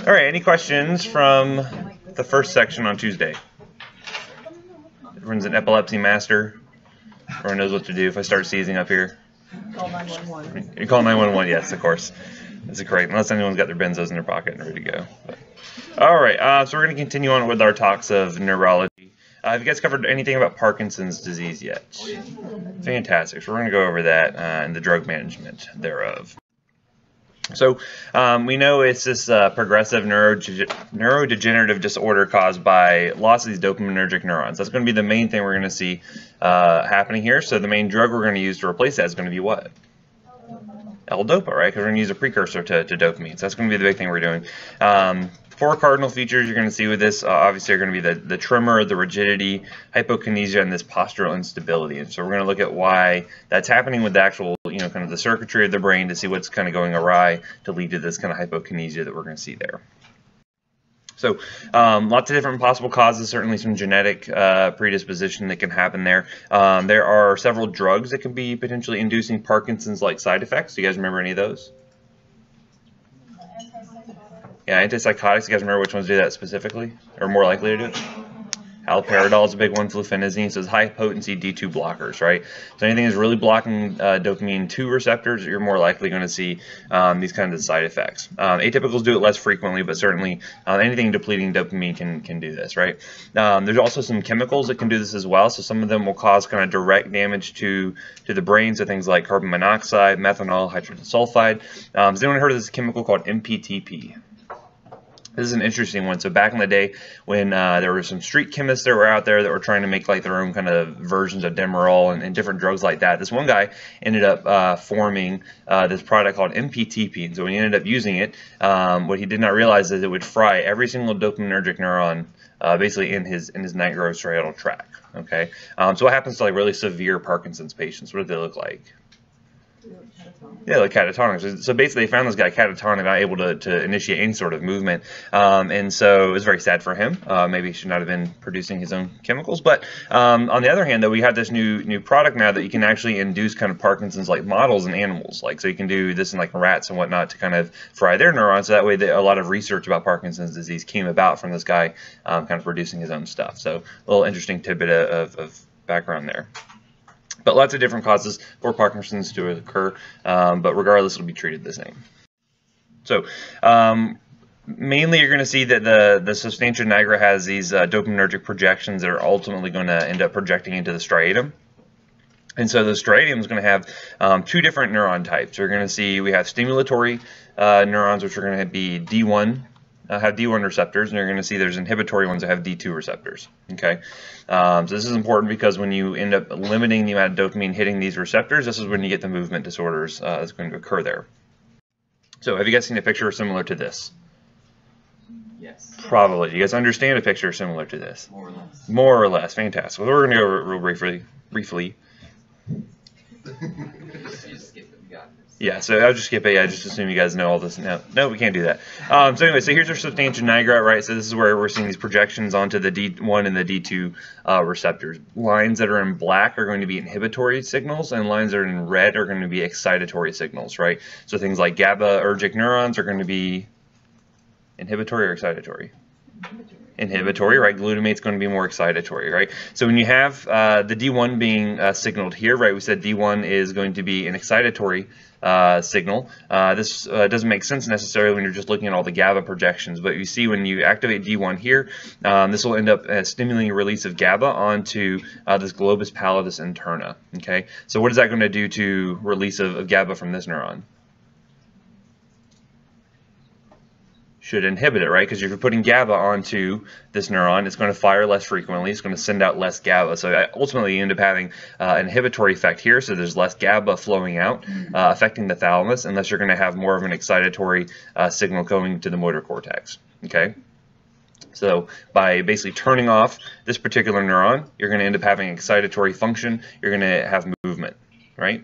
All right, any questions from the first section on Tuesday? Everyone's an epilepsy master. Everyone knows what to do if I start seizing up here. Call 911. You call 911, yes, of course. That's correct, unless anyone's got their benzos in their pocket and ready to go. But, all right, so we're going to continue on with our talks of neurology. Have you guys covered anything about Parkinson's disease yet? Fantastic. So we're going to go over that and the drug management thereof. So we know it's this progressive neurodegenerative disorder caused by loss of these dopaminergic neurons. That's going to be the main thing we're going to see happening here. So the main drug we're going to use to replace that is going to be what? L-Dopa, right? Because we're going to use a precursor to dopamine. So that's going to be the big thing we're doing. Four cardinal features you're going to see with this, obviously, are going to be the tremor, the rigidity, hypokinesia, and this postural instability. And so we're going to look at why that's happening with the actual, kind of the circuitry of the brain to see what's kind of going awry to lead to this kind of hypokinesia that we're going to see there. So lots of different possible causes, certainly some genetic predisposition that can happen there. There are several drugs that can be potentially inducing Parkinson's-like side effects. Do you guys remember any of those? Yeah, antipsychotics. You guys remember which ones do that specifically, or more likely to do it? Haloperidol is a big one. Fluphenazine, so it's high-potency D2 blockers, right? So anything that's really blocking dopamine 2 receptors, you're more likely going to see these kinds of side effects. Atypicals do it less frequently, but certainly anything depleting dopamine can do this, right? There's also some chemicals that can do this as well. So some of them will cause kind of direct damage to the brain, so things like carbon monoxide, methanol, hydrogen sulfide. Has anyone heard of this chemical called MPTP? This is an interesting one. So back in the day when there were some street chemists that were out there that were trying to make like their own kind of versions of Demerol and different drugs like that, this one guy ended up forming this product called MPTP. And so when he ended up using it, what he did not realize is it would fry every single dopaminergic neuron basically in his nigrostriatal tract. Okay, so what happens to like really severe Parkinson's patients? What do they look like? Yeah, like catatonic. So basically, they found this guy catatonic, not able to initiate any sort of movement, and so it was very sad for him. Maybe he should not have been producing his own chemicals. But on the other hand, though, we have this new product now that you can actually induce kind of Parkinson's-like models in animals. Like, so you can do this in like rats and whatnot to kind of fry their neurons. So that way, a lot of research about Parkinson's disease came about from this guy kind of producing his own stuff. So a little interesting tidbit of background there. But lots of different causes for Parkinson's to occur, but regardless, it'll be treated the same. So mainly you're going to see that the substantia nigra has these dopaminergic projections that are ultimately going to end up projecting into the striatum. And so the striatum is going to have two different neuron types. We're going to see we have stimulatory neurons, which are going to be D1. Have D1 receptors, and you're going to see there's inhibitory ones that have D2 receptors. Okay, so this is important because when you end up limiting the amount of dopamine hitting these receptors, this is when you get the movement disorders that's going to occur there. So have you guys seen a picture similar to this? Yes. Probably. You guys understand a picture similar to this? More or less. More or less. Fantastic. Well, we're going to go real briefly. Yeah, so I'll just skip it. Yeah, just assume you guys know all this. No, we can't do that. So anyway, so here's our substantia nigra, right? So this is where we're seeing these projections onto the D1 and the D2 receptors. Lines that are in black are going to be inhibitory signals, and lines that are in red are going to be excitatory signals, right? So things like GABAergic neurons are going to be inhibitory or excitatory? Inhibitory, right? Glutamate's going to be more excitatory, right? So when you have the D1 being signaled here, right, we said D1 is going to be an excitatory signal. This doesn't make sense necessarily when you're just looking at all the GABA projections, but you see when you activate D1 here, this will end up stimulating a release of GABA onto this globus pallidus interna, okay? So what is that going to do to release of GABA from this neuron? Should inhibit it, right? Because if you're putting GABA onto this neuron, it's going to fire less frequently. It's going to send out less GABA. So ultimately, you end up having an inhibitory effect here. So there's less GABA flowing out, affecting the thalamus, unless you're going to have more of an excitatory signal going to the motor cortex. Okay. So by basically turning off this particular neuron, you're going to end up having excitatory function. You're going to have movement, right?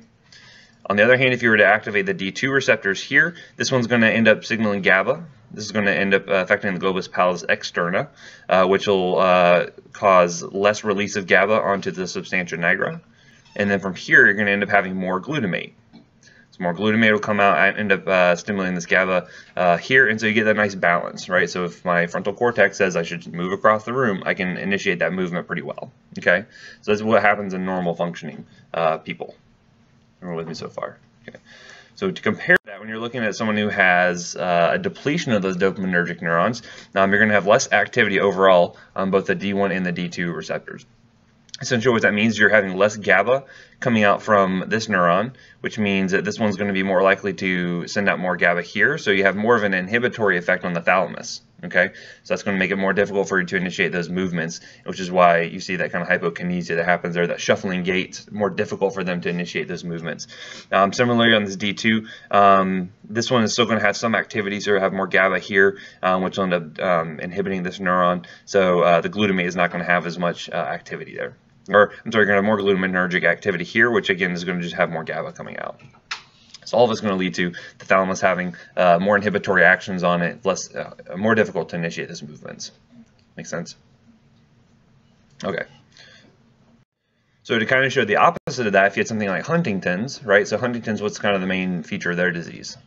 On the other hand, if you were to activate the D2 receptors here, this one's going to end up signaling GABA. This is going to end up affecting the globus pallidus externa, which will cause less release of GABA onto the substantia nigra. And then from here, you're going to end up having more glutamate. So So more glutamate will come out. I end up stimulating this GABA here, and so you get that nice balance, right? So if my frontal cortex says I should move across the room, I can initiate that movement pretty well. Okay, so that's what happens in normal functioning people. Remember with me so far? Okay. So to compare that, when you're looking at someone who has a depletion of those dopaminergic neurons, you're going to have less activity overall on both the D1 and the D2 receptors. Essentially what that means is you're having less GABA coming out from this neuron, which means that this one's going to be more likely to send out more GABA here, so you have more of an inhibitory effect on the thalamus. Okay, so that's going to make it more difficult for you to initiate those movements, which is why you see that kind of hypokinesia that happens there, that shuffling gait, more difficult for them to initiate those movements. Similarly on this D2, this one is still going to have some activity, so you'll have more GABA here, which will end up inhibiting this neuron, so the glutamate is not going to have as much activity there. Or, I'm sorry, you're going to have more glutaminergic activity here, which again is going to just have more GABA coming out. So all of it's going to lead to the thalamus having more inhibitory actions on it, more difficult to initiate those movements. Make sense? Okay. So to kind of show the opposite of that, if you had something like Huntington's, right? So Huntington's, what's kind of the main feature of their disease?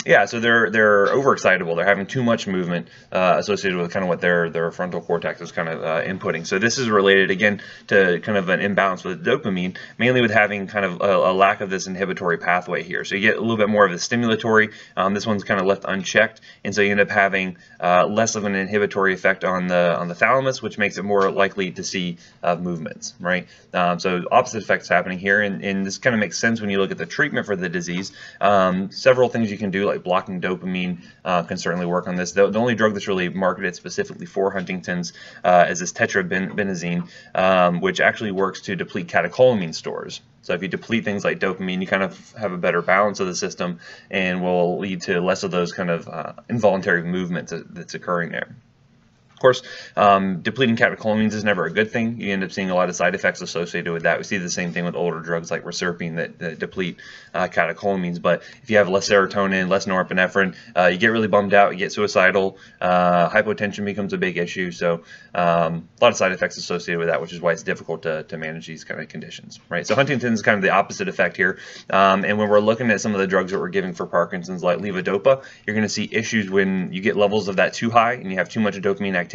Yeah, so they're overexcitable. They're having too much movement associated with kind of what their frontal cortex is kind of inputting. So this is related again to kind of an imbalance with dopamine, mainly with having kind of a lack of this inhibitory pathway here. So you get a little bit more of the stimulatory. This one's kind of left unchecked, and so you end up having less of an inhibitory effect on the thalamus, which makes it more likely to see movements, right? So opposite effects happening here, and this kind of makes sense when you look at the treatment for the disease. Several things you can do, like blocking dopamine, can certainly work on this. The only drug that's really marketed specifically for Huntington's is this tetrabenazine, which actually works to deplete catecholamine stores. So if you deplete things like dopamine, you kind of have a better balance of the system and will lead to less of those kind of involuntary movements that's occurring there. Of course, depleting catecholamines is never a good thing. You end up seeing a lot of side effects associated with that. We see the same thing with older drugs like reserpine that deplete catecholamines. But if you have less serotonin, less norepinephrine, you get really bummed out, you get suicidal, hypotension becomes a big issue. So a lot of side effects associated with that, which is why it's difficult to manage these kind of conditions, right? So Huntington's is kind of the opposite effect here. And when we're looking at some of the drugs that we're giving for Parkinson's, like levodopa, you're going to see issues when you get levels of that too high and you have too much dopamine activity.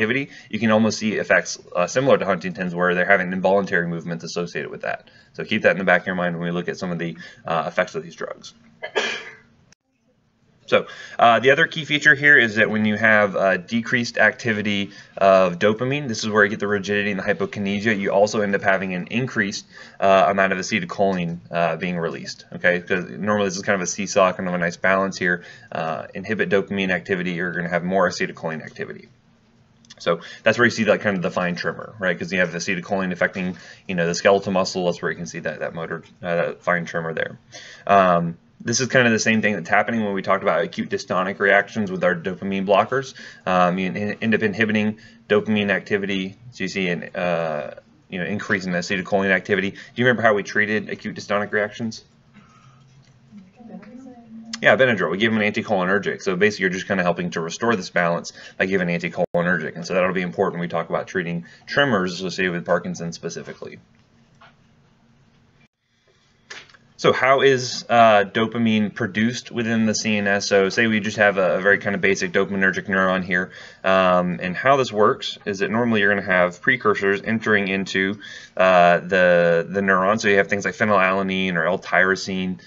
You can almost see effects similar to Huntington's, where they're having involuntary movements associated with that. So keep that in the back of your mind when we look at some of the effects of these drugs. So the other key feature here is that when you have decreased activity of dopamine, this is where you get the rigidity and the hypokinesia. You also end up having an increased amount of acetylcholine being released. Okay, because normally this is kind of a seesaw, kind of a nice balance here. Inhibit dopamine activity, you're going to have more acetylcholine activity. So that's where you see that kind of the fine tremor, right? Because you have the acetylcholine affecting, the skeletal muscle. That's where you can see that motor, that fine tremor there. This is kind of the same thing that's happening when we talked about acute dystonic reactions with our dopamine blockers. You end up inhibiting dopamine activity, so you see an increase in the acetylcholine activity. Do you remember how we treated acute dystonic reactions? Yeah, Benadryl. We give them an anticholinergic. So basically, you're just kind of helping to restore this balance by giving an anticholinergic. And so that'll be important when we talk about treating tremors associated with Parkinson's specifically. So how is dopamine produced within the CNS? So say we just have a very kind of basic dopaminergic neuron here. And how this works is that normally you're going to have precursors entering into the neuron. So you have things like phenylalanine or L-tyrosine.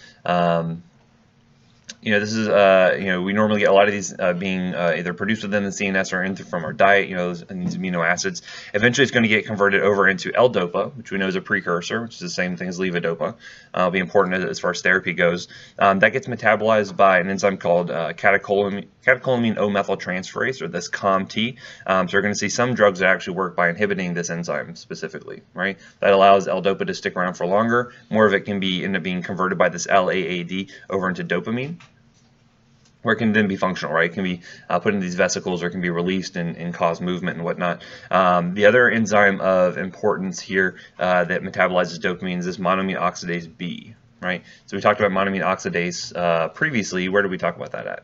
This is, we normally get a lot of these being either produced within the CNS or from our diet, these amino acids. Eventually, it's going to get converted over into L-dopa, which we know is a precursor, which is the same thing as levodopa. It'll be important as far as therapy goes. That gets metabolized by an enzyme called catecholamine O-methyltransferase, or this COMT. So we're going to see some drugs that actually work by inhibiting this enzyme specifically, right? That allows L-dopa to stick around for longer. More of it can end up being converted by this LAAD over into dopamine, where it can then be functional, right? It can be put in these vesicles, or it can be released and cause movement and whatnot. The other enzyme of importance here that metabolizes dopamine is this monoamine oxidase B, right? So we talked about monoamine oxidase previously. Where did we talk about that at?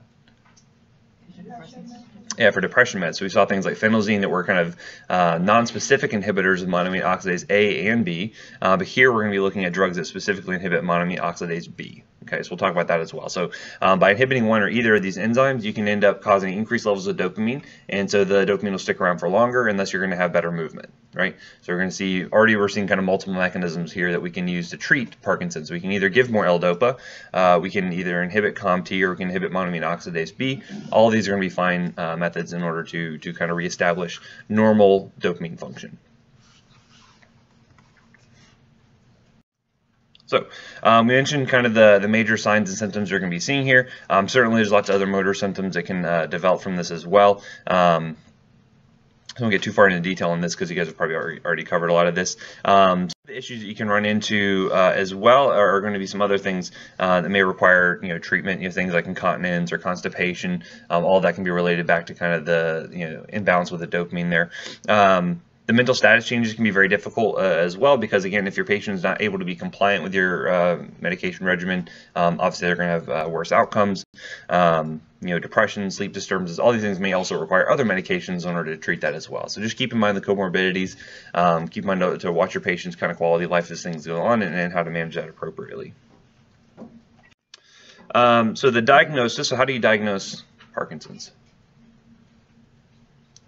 Yeah, for depression meds. So we saw things like phenelzine that were kind of non-specific inhibitors of monoamine oxidase A and B, but here we're going to be looking at drugs that specifically inhibit monoamine oxidase B. Okay, so we'll talk about that as well. So by inhibiting one or either of these enzymes, you can end up causing increased levels of dopamine, and so the dopamine will stick around for longer, and thus you're going to have better movement, right? So we're going to see, we're seeing kind of multiple mechanisms here that we can use to treat Parkinson's. We can either give more L-DOPA, we can either inhibit COMT, or we can inhibit monoamine oxidase B. All of these are going to be fine methods in order to kind of reestablish normal dopamine function. So we mentioned kind of the major signs and symptoms you're going to be seeing here. Certainly there's lots of other motor symptoms that can develop from this as well. I won't get too far into detail on this because you guys have probably already covered a lot of this. The issues that you can run into as well are going to be some other things that may require treatment, things like incontinence or constipation. All of that can be related back to kind of the imbalance with the dopamine there. The mental status changes can be very difficult as well because, again, if your patient is not able to be compliant with your medication regimen, obviously they're going to have worse outcomes. Depression, sleep disturbances, all these things may also require other medications in order to treat that as well. So just keep in mind the comorbidities, keep in mind to watch your patient's kind of quality of life as things go on and how to manage that appropriately. So the diagnosis, so how do you diagnose Parkinson's?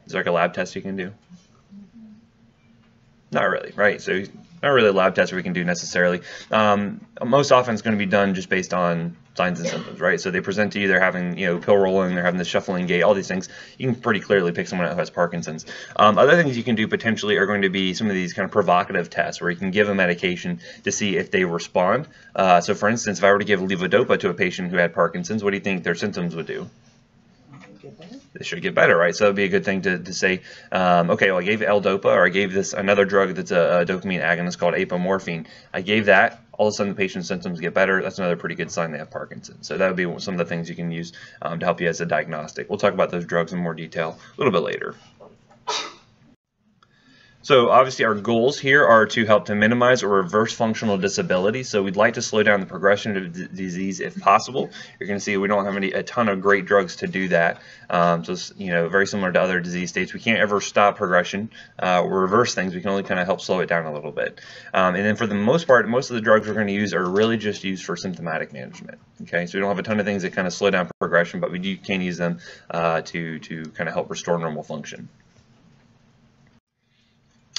Is there like a lab test you can do? Not really, right? So not really a lab test we can do necessarily. Most often it's going to be done just based on signs and symptoms, right? So they present to you, they're having, pill rolling, they're having the shuffling gait, all these things. You can pretty clearly pick someone out who has Parkinson's. Other things you can do potentially are going to be some of these kind of provocative tests where you can give a medication to see if they respond. So for instance, if I were to give levodopa to a patient who had Parkinson's, what do you think their symptoms would do? They should get better, right? So it would be a good thing to say, okay, well, I gave L-DOPA, or I gave this another drug that's a dopamine agonist called apomorphine. I gave that. All of a sudden, the patient's symptoms get better. That's another pretty good sign they have Parkinson's. So that would be some of the things you can use to help you as a diagnostic. We'll talk about those drugs in more detail a little bit later. So obviously our goals here are to help to minimize or reverse functional disability. So we'd like to slow down the progression of the disease if possible. You're going to see we don't have a ton of great drugs to do that. So it's, very similar to other disease states. We can't ever stop progression or reverse things. We can only kind of help slow it down a little bit. And then for the most part, most of the drugs we're going to use are really just used for symptomatic management. Okay, so we don't have a ton of things that kind of slow down progression, but we can use them to kind of help restore normal function.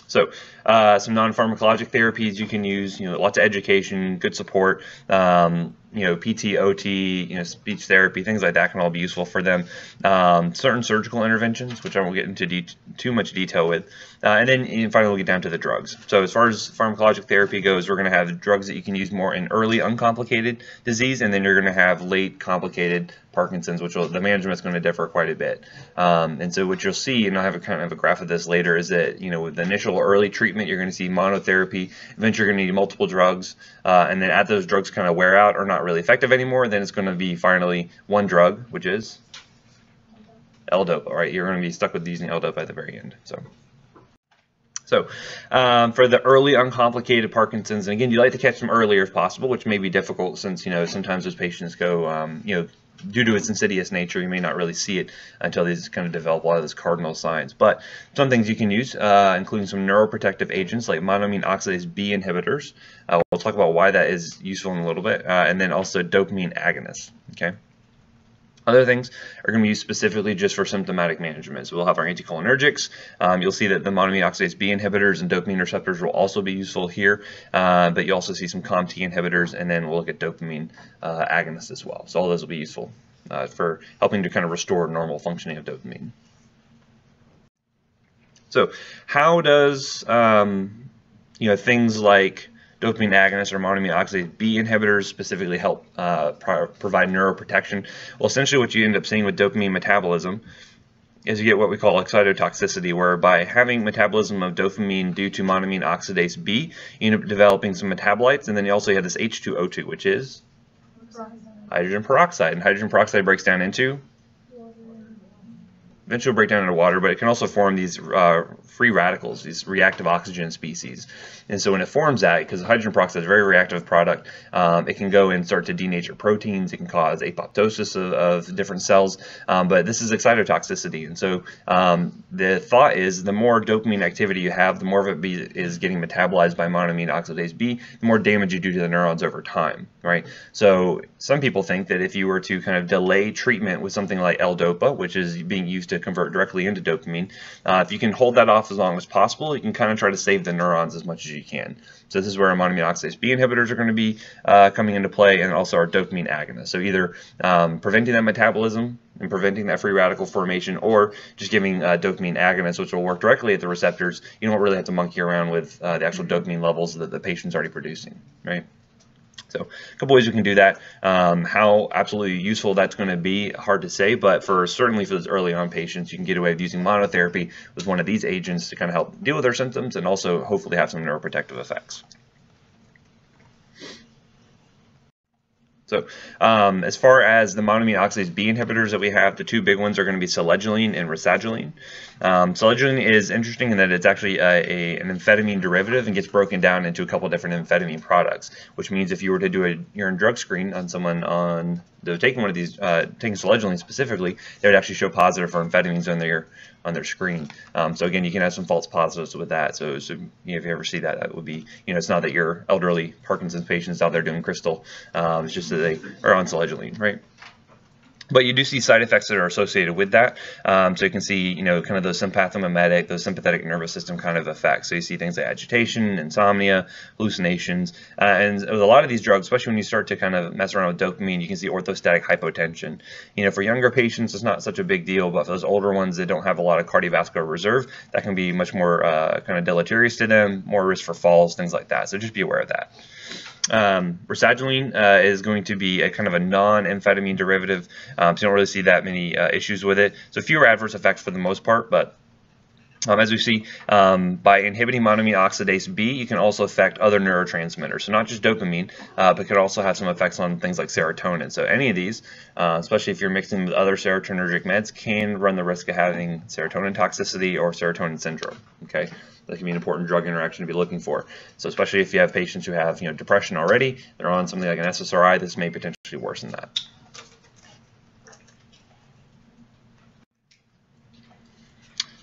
So some non-pharmacologic therapies you can use, lots of education, good support, PT, OT, speech therapy, things like that can all be useful for them. Certain surgical interventions, which I won't get into too much detail with. And then finally we'll get down to the drugs. So as far as pharmacologic therapy goes, we're going to have drugs that you can use more in early uncomplicated disease, and then you're going to have late complicated Parkinson's, which the management is going to differ quite a bit. And so what you'll see, and I'll have a kind of a graph of this later, is that with the initial early treatment, you're going to see monotherapy. Eventually, you're going to need multiple drugs, and then as those drugs kind of wear out or not really effective anymore, then it's going to be finally one drug, which is L-DOPA. Right? You're going to be stuck with using L-DOPA at the very end. So for the early uncomplicated Parkinson's, and again, you like to catch them earlier if possible, which may be difficult since sometimes those patients go due to its insidious nature, you may not really see it until these kind of develop a lot of those cardinal signs. But some things you can use, including some neuroprotective agents like monoamine oxidase B inhibitors. We'll talk about why that is useful in a little bit, and then also dopamine agonists. Okay. Other things are going to be used specifically just for symptomatic management. So we'll have our anticholinergics. You'll see that the monoamine oxidase B inhibitors and dopamine receptors will also be useful here, but you also see some COMT inhibitors, and then we'll look at dopamine agonists as well. So all those will be useful for helping to kind of restore normal functioning of dopamine. So how does things like dopamine agonists or monoamine oxidase B inhibitors specifically help provide neuroprotection? Well, essentially what you end up seeing with dopamine metabolism is you get what we call excitotoxicity, where by having metabolism of dopamine due to monoamine oxidase B, you end up developing some metabolites, and then you also have this H2O2, which is hydrogen peroxide. And hydrogen peroxide breaks down into eventually break down into water, but it can also form these free radicals, these reactive oxygen species. And so when it forms that, because hydrogen peroxide is a very reactive product, it can go and start to denature proteins. It can cause apoptosis of different cells, but this is excitotoxicity. And so the thought is the more dopamine activity you have, the more of it is getting metabolized by monoamine oxidase B, the more damage you do to the neurons over time, right? So some people think that if you were to kind of delay treatment with something like L-Dopa, which is being used to convert directly into dopamine, if you can hold that off as long as possible, you can kind of try to save the neurons as much as you can. So this is where our monoamine oxidase B inhibitors are going to be coming into play, and also our dopamine agonists. So either preventing that metabolism and preventing that free radical formation, or just giving dopamine agonists, which will work directly at the receptors. You don't really have to monkey around with the actual dopamine levels that the patient's already producing, right? So a couple ways we can do that. How absolutely useful that's going to be, hard to say, but certainly for those early on patients, you can get away with using monotherapy with one of these agents to kind of help deal with their symptoms and also hopefully have some neuroprotective effects. So as far as the monoamine oxidase B inhibitors that we have, the two big ones are going to be selegiline and rasagiline. Selegiline is interesting in that it's actually an amphetamine derivative and gets broken down into a couple different amphetamine products, which means if you were to do a urine drug screen on someone that was taking one of these, taking selegiline specifically, they would actually show positive for amphetamines on their screen. So again, you can have some false positives with that. So if you ever see that, that would be, it's not that your elderly Parkinson's patients out there doing crystal, it's just that they are on selegiline, right? But you do see side effects that are associated with that. So you can see, kind of those sympathomimetic, those sympathetic nervous system kind of effects. So you see things like agitation, insomnia, hallucinations. And with a lot of these drugs, especially when you start to kind of mess around with dopamine, you can see orthostatic hypotension. For younger patients, it's not such a big deal, but for those older ones that don't have a lot of cardiovascular reserve, that can be much more kind of deleterious to them, more risk for falls, things like that. So just be aware of that. Rasagiline is going to be a kind of a non-amphetamine derivative, so you don't really see that many issues with it. So fewer adverse effects for the most part, but as we see, by inhibiting monoamine oxidase B, you can also affect other neurotransmitters. So not just dopamine, but could also have some effects on things like serotonin. So any of these, especially if you're mixing with other serotonergic meds, can run the risk of having serotonin toxicity or serotonin syndrome. Okay, that can be an important drug interaction to be looking for. So especially if you have patients who have depression already, they're on something like an SSRI, this may potentially worsen that.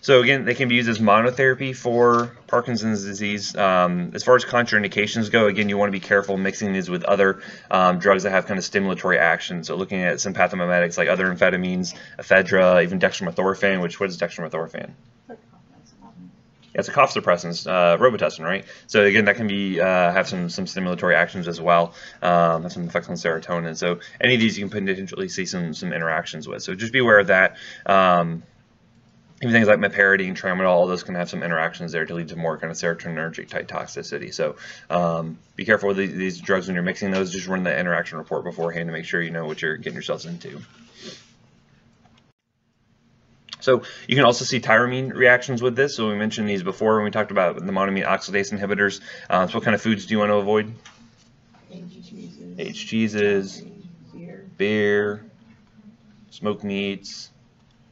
So again, they can be used as monotherapy for Parkinson's disease. As far as contraindications go, again, you want to be careful mixing these with other drugs that have kind of stimulatory action. So looking at sympathomimetics like other amphetamines, ephedra, even dextromethorphan, what is dextromethorphan? Yeah, it's a cough suppressant, Robitussin, right? So again, that can be have some stimulatory actions as well, have some effects on serotonin. So any of these you can potentially see some interactions with. So just be aware of that. Even things like meperidine, tramadol, all those can have some interactions there to lead to more kind of serotonergic type toxicity. So be careful with these drugs when you're mixing those. Just run the interaction report beforehand to make sure you know what you're getting yourselves into. So you can also see tyramine reactions with this. So we mentioned these before when we talked about the monoamine oxidase inhibitors. So what kind of foods do you want to avoid? Aged cheeses, beer, smoked meats,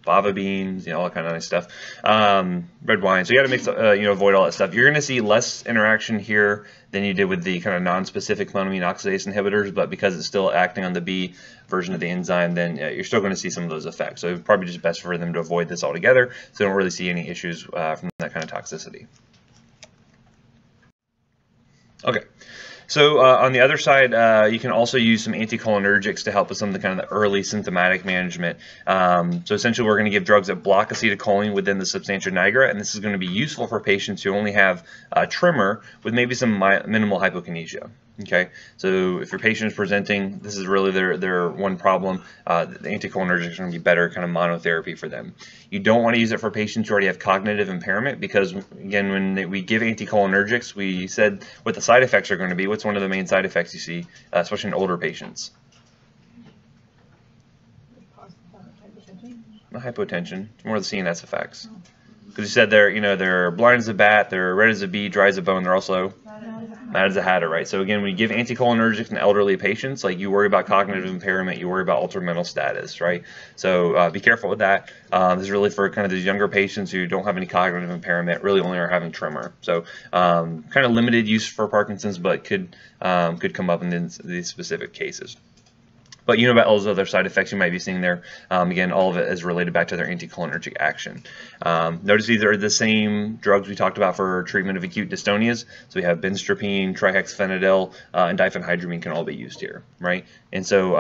fava beans, all that kind of nice stuff. Red wine. So you got to mix, avoid all that stuff. You're going to see less interaction here than you did with the kind of non-specific monoamine oxidase inhibitors, but because it's still acting on the B version of the enzyme, then you're still going to see some of those effects. So it's probably just best for them to avoid this altogether, so you don't really see any issues from that kind of toxicity. Okay. So on the other side, you can also use some anticholinergics to help with some of the kind of the early symptomatic management. So essentially, we're going to give drugs that block acetylcholine within the substantia nigra, and this is going to be useful for patients who only have a tremor with maybe some minimal hypokinesia. Okay, so if your patient is presenting, this is really their one problem, the anticholinergics are going to be better kind of monotherapy for them. You don't want to use it for patients who already have cognitive impairment because, again, when we give anticholinergics, we said what the side effects are going to be. What's one of the main side effects you see, especially in older patients? Not hypotension, it's more the CNS effects. Because you said they're blind as a bat, they're red as a bee, dry as a bone, they're also mad as a hatter, right? So again, when you give anticholinergics in elderly patients, like you worry about cognitive impairment, you worry about altered mental status, right? So be careful with that. This is really for kind of these younger patients who don't have any cognitive impairment, really only are having tremor. So kind of limited use for Parkinson's, but could come up in these specific cases. But you know about all those other side effects you might be seeing there. Again, all of it is related back to their anticholinergic action. Notice these are the same drugs we talked about for treatment of acute dystonias. So we have benztropine, trihexyphenidyl, and diphenhydramine can all be used here, right? And so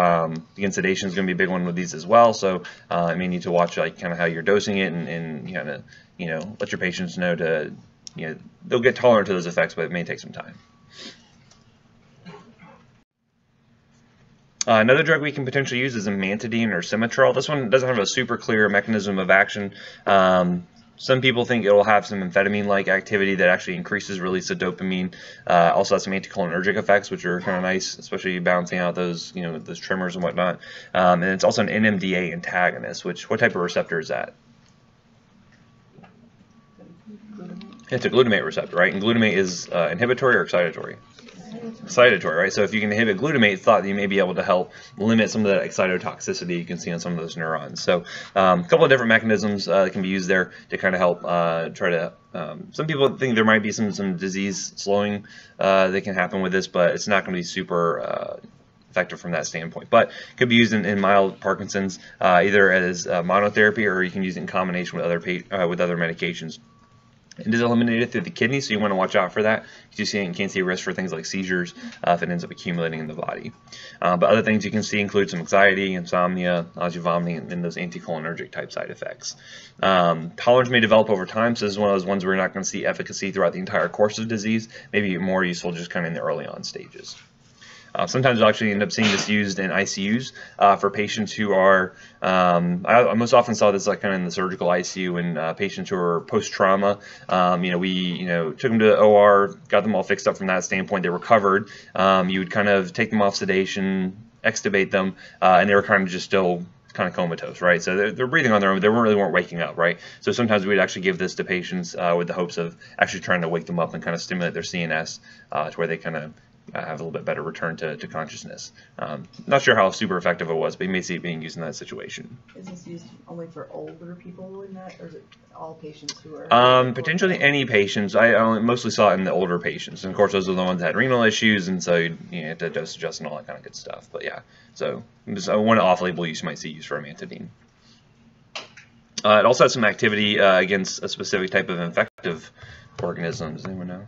again, sedation is going to be a big one with these as well. So you may need to watch like kind of how you're dosing it, and kind of let your patients know to they'll get tolerant to those effects, but it may take some time. Another drug we can potentially use is amantadine or cimetrol. This one doesn't have a super clear mechanism of action. Some people think it will have some amphetamine-like activity that actually increases release of dopamine. Also has some anticholinergic effects, which are kind of nice, especially balancing out those those tremors and whatnot. And it's also an NMDA antagonist. What type of receptor is that? It's a glutamate receptor, right? And glutamate is inhibitory or excitatory? Excitatory, right? So if you can inhibit glutamate, it's thought that you may be able to help limit some of that excitotoxicity you can see on some of those neurons. So a couple of different mechanisms that can be used there to kind of help try to. Some people think there might be some disease slowing that can happen with this, but it's not going to be super effective from that standpoint. But it could be used in mild Parkinson's either as monotherapy, or you can use it in combination with other medications. It is eliminated through the kidney, so you want to watch out for that, because you can't see a risk for things like seizures if it ends up accumulating in the body. But other things you can see include some anxiety, insomnia, nausea, vomiting, and those anticholinergic type side effects. Tolerance may develop over time, so this is one of those ones where you're not going to see efficacy throughout the entire course of disease, maybe more useful just kind of in the early on stages. Sometimes you'll actually end up seeing this used in ICUs for patients who are, I most often saw this like kind of in the surgical ICU in patients who are post-trauma. We took them to the OR, got them all fixed up from that standpoint. They recovered. You would kind of take them off sedation, extubate them, and they were kind of just still kind of comatose, right? So they're breathing on their own. They really weren't waking up, right? So sometimes we'd actually give this to patients with the hopes of actually trying to wake them up and kind of stimulate their CNS to where they kind of have a little bit better return to consciousness. Not sure how super effective it was, but you may see it being used in that situation. Is this used only for older people in that, or is it all patients who are? Potentially any patients. I mostly saw it in the older patients, and of course those are the ones that had renal issues, and so you have to dose adjust and all that kind of good stuff. But yeah, so one off-label use you might see used for amantadine. It also has some activity against a specific type of infective organisms. Does anyone know?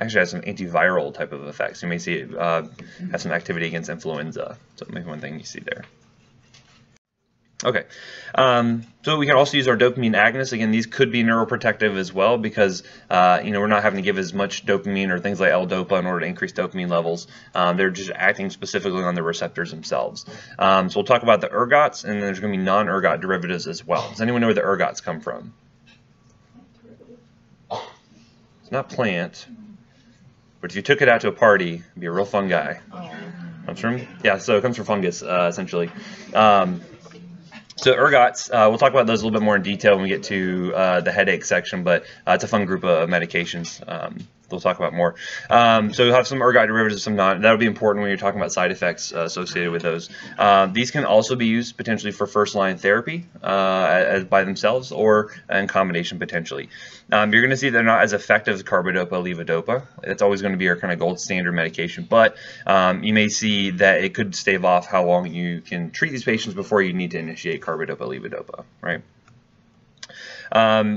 Actually has some antiviral type of effects. You may see it have some activity against influenza. So maybe one thing you see there. Okay, so we can also use our dopamine agonists. Again, these could be neuroprotective as well, because we're not having to give as much dopamine or things like L-dopa in order to increase dopamine levels. They're just acting specifically on the receptors themselves. So we'll talk about the ergots, and then there's going to be non-ergot derivatives as well. Does anyone know where the ergots come from? It's not plant. But if you took it out to a party, it'd be a real fun guy. Comes from? Yeah, so it comes from fungus, essentially. So ergots, we'll talk about those a little bit more in detail when we get to the headache section, but it's a fun group of medications. We'll talk about more. So you'll have some ergot derivatives, some non. That'll be important when you're talking about side effects associated with those. These can also be used potentially for first-line therapy by themselves or in combination potentially. You're going to see they're not as effective as carbidopa, levodopa. It's always going to be our kind of gold standard medication, but you may see that it could stave off how long you can treat these patients before you need to initiate carbidopa, levodopa, right?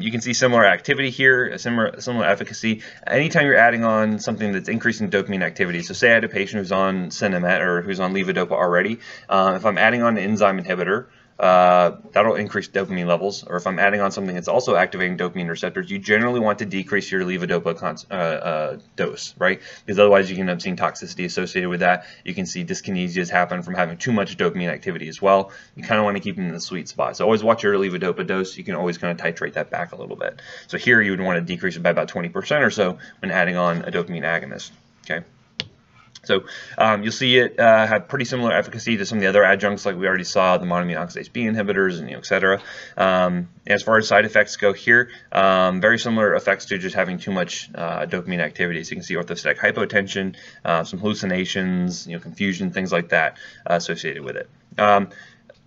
You can see similar activity here, similar efficacy. Anytime you're adding on something that's increasing dopamine activity, so say I had a patient who's on Sinemet or who's on levodopa already, if I'm adding on an enzyme inhibitor, that'll increase dopamine levels. Or if I'm adding on something that's also activating dopamine receptors, you generally want to decrease your levodopa dose, right? Because otherwise you can end up seeing toxicity associated with that. You can see dyskinesias happen from having too much dopamine activity as well. You kind of want to keep them in the sweet spot. So always watch your levodopa dose. You can always kind of titrate that back a little bit. So here you would want to decrease it by about 20% or so when adding on a dopamine agonist, okay? So you'll see it have pretty similar efficacy to some of the other adjuncts, like we already saw, the monoamine oxidase B inhibitors, and et cetera. As far as side effects go here, very similar effects to just having too much dopamine activity. So you can see orthostatic hypotension, some hallucinations, confusion, things like that associated with it.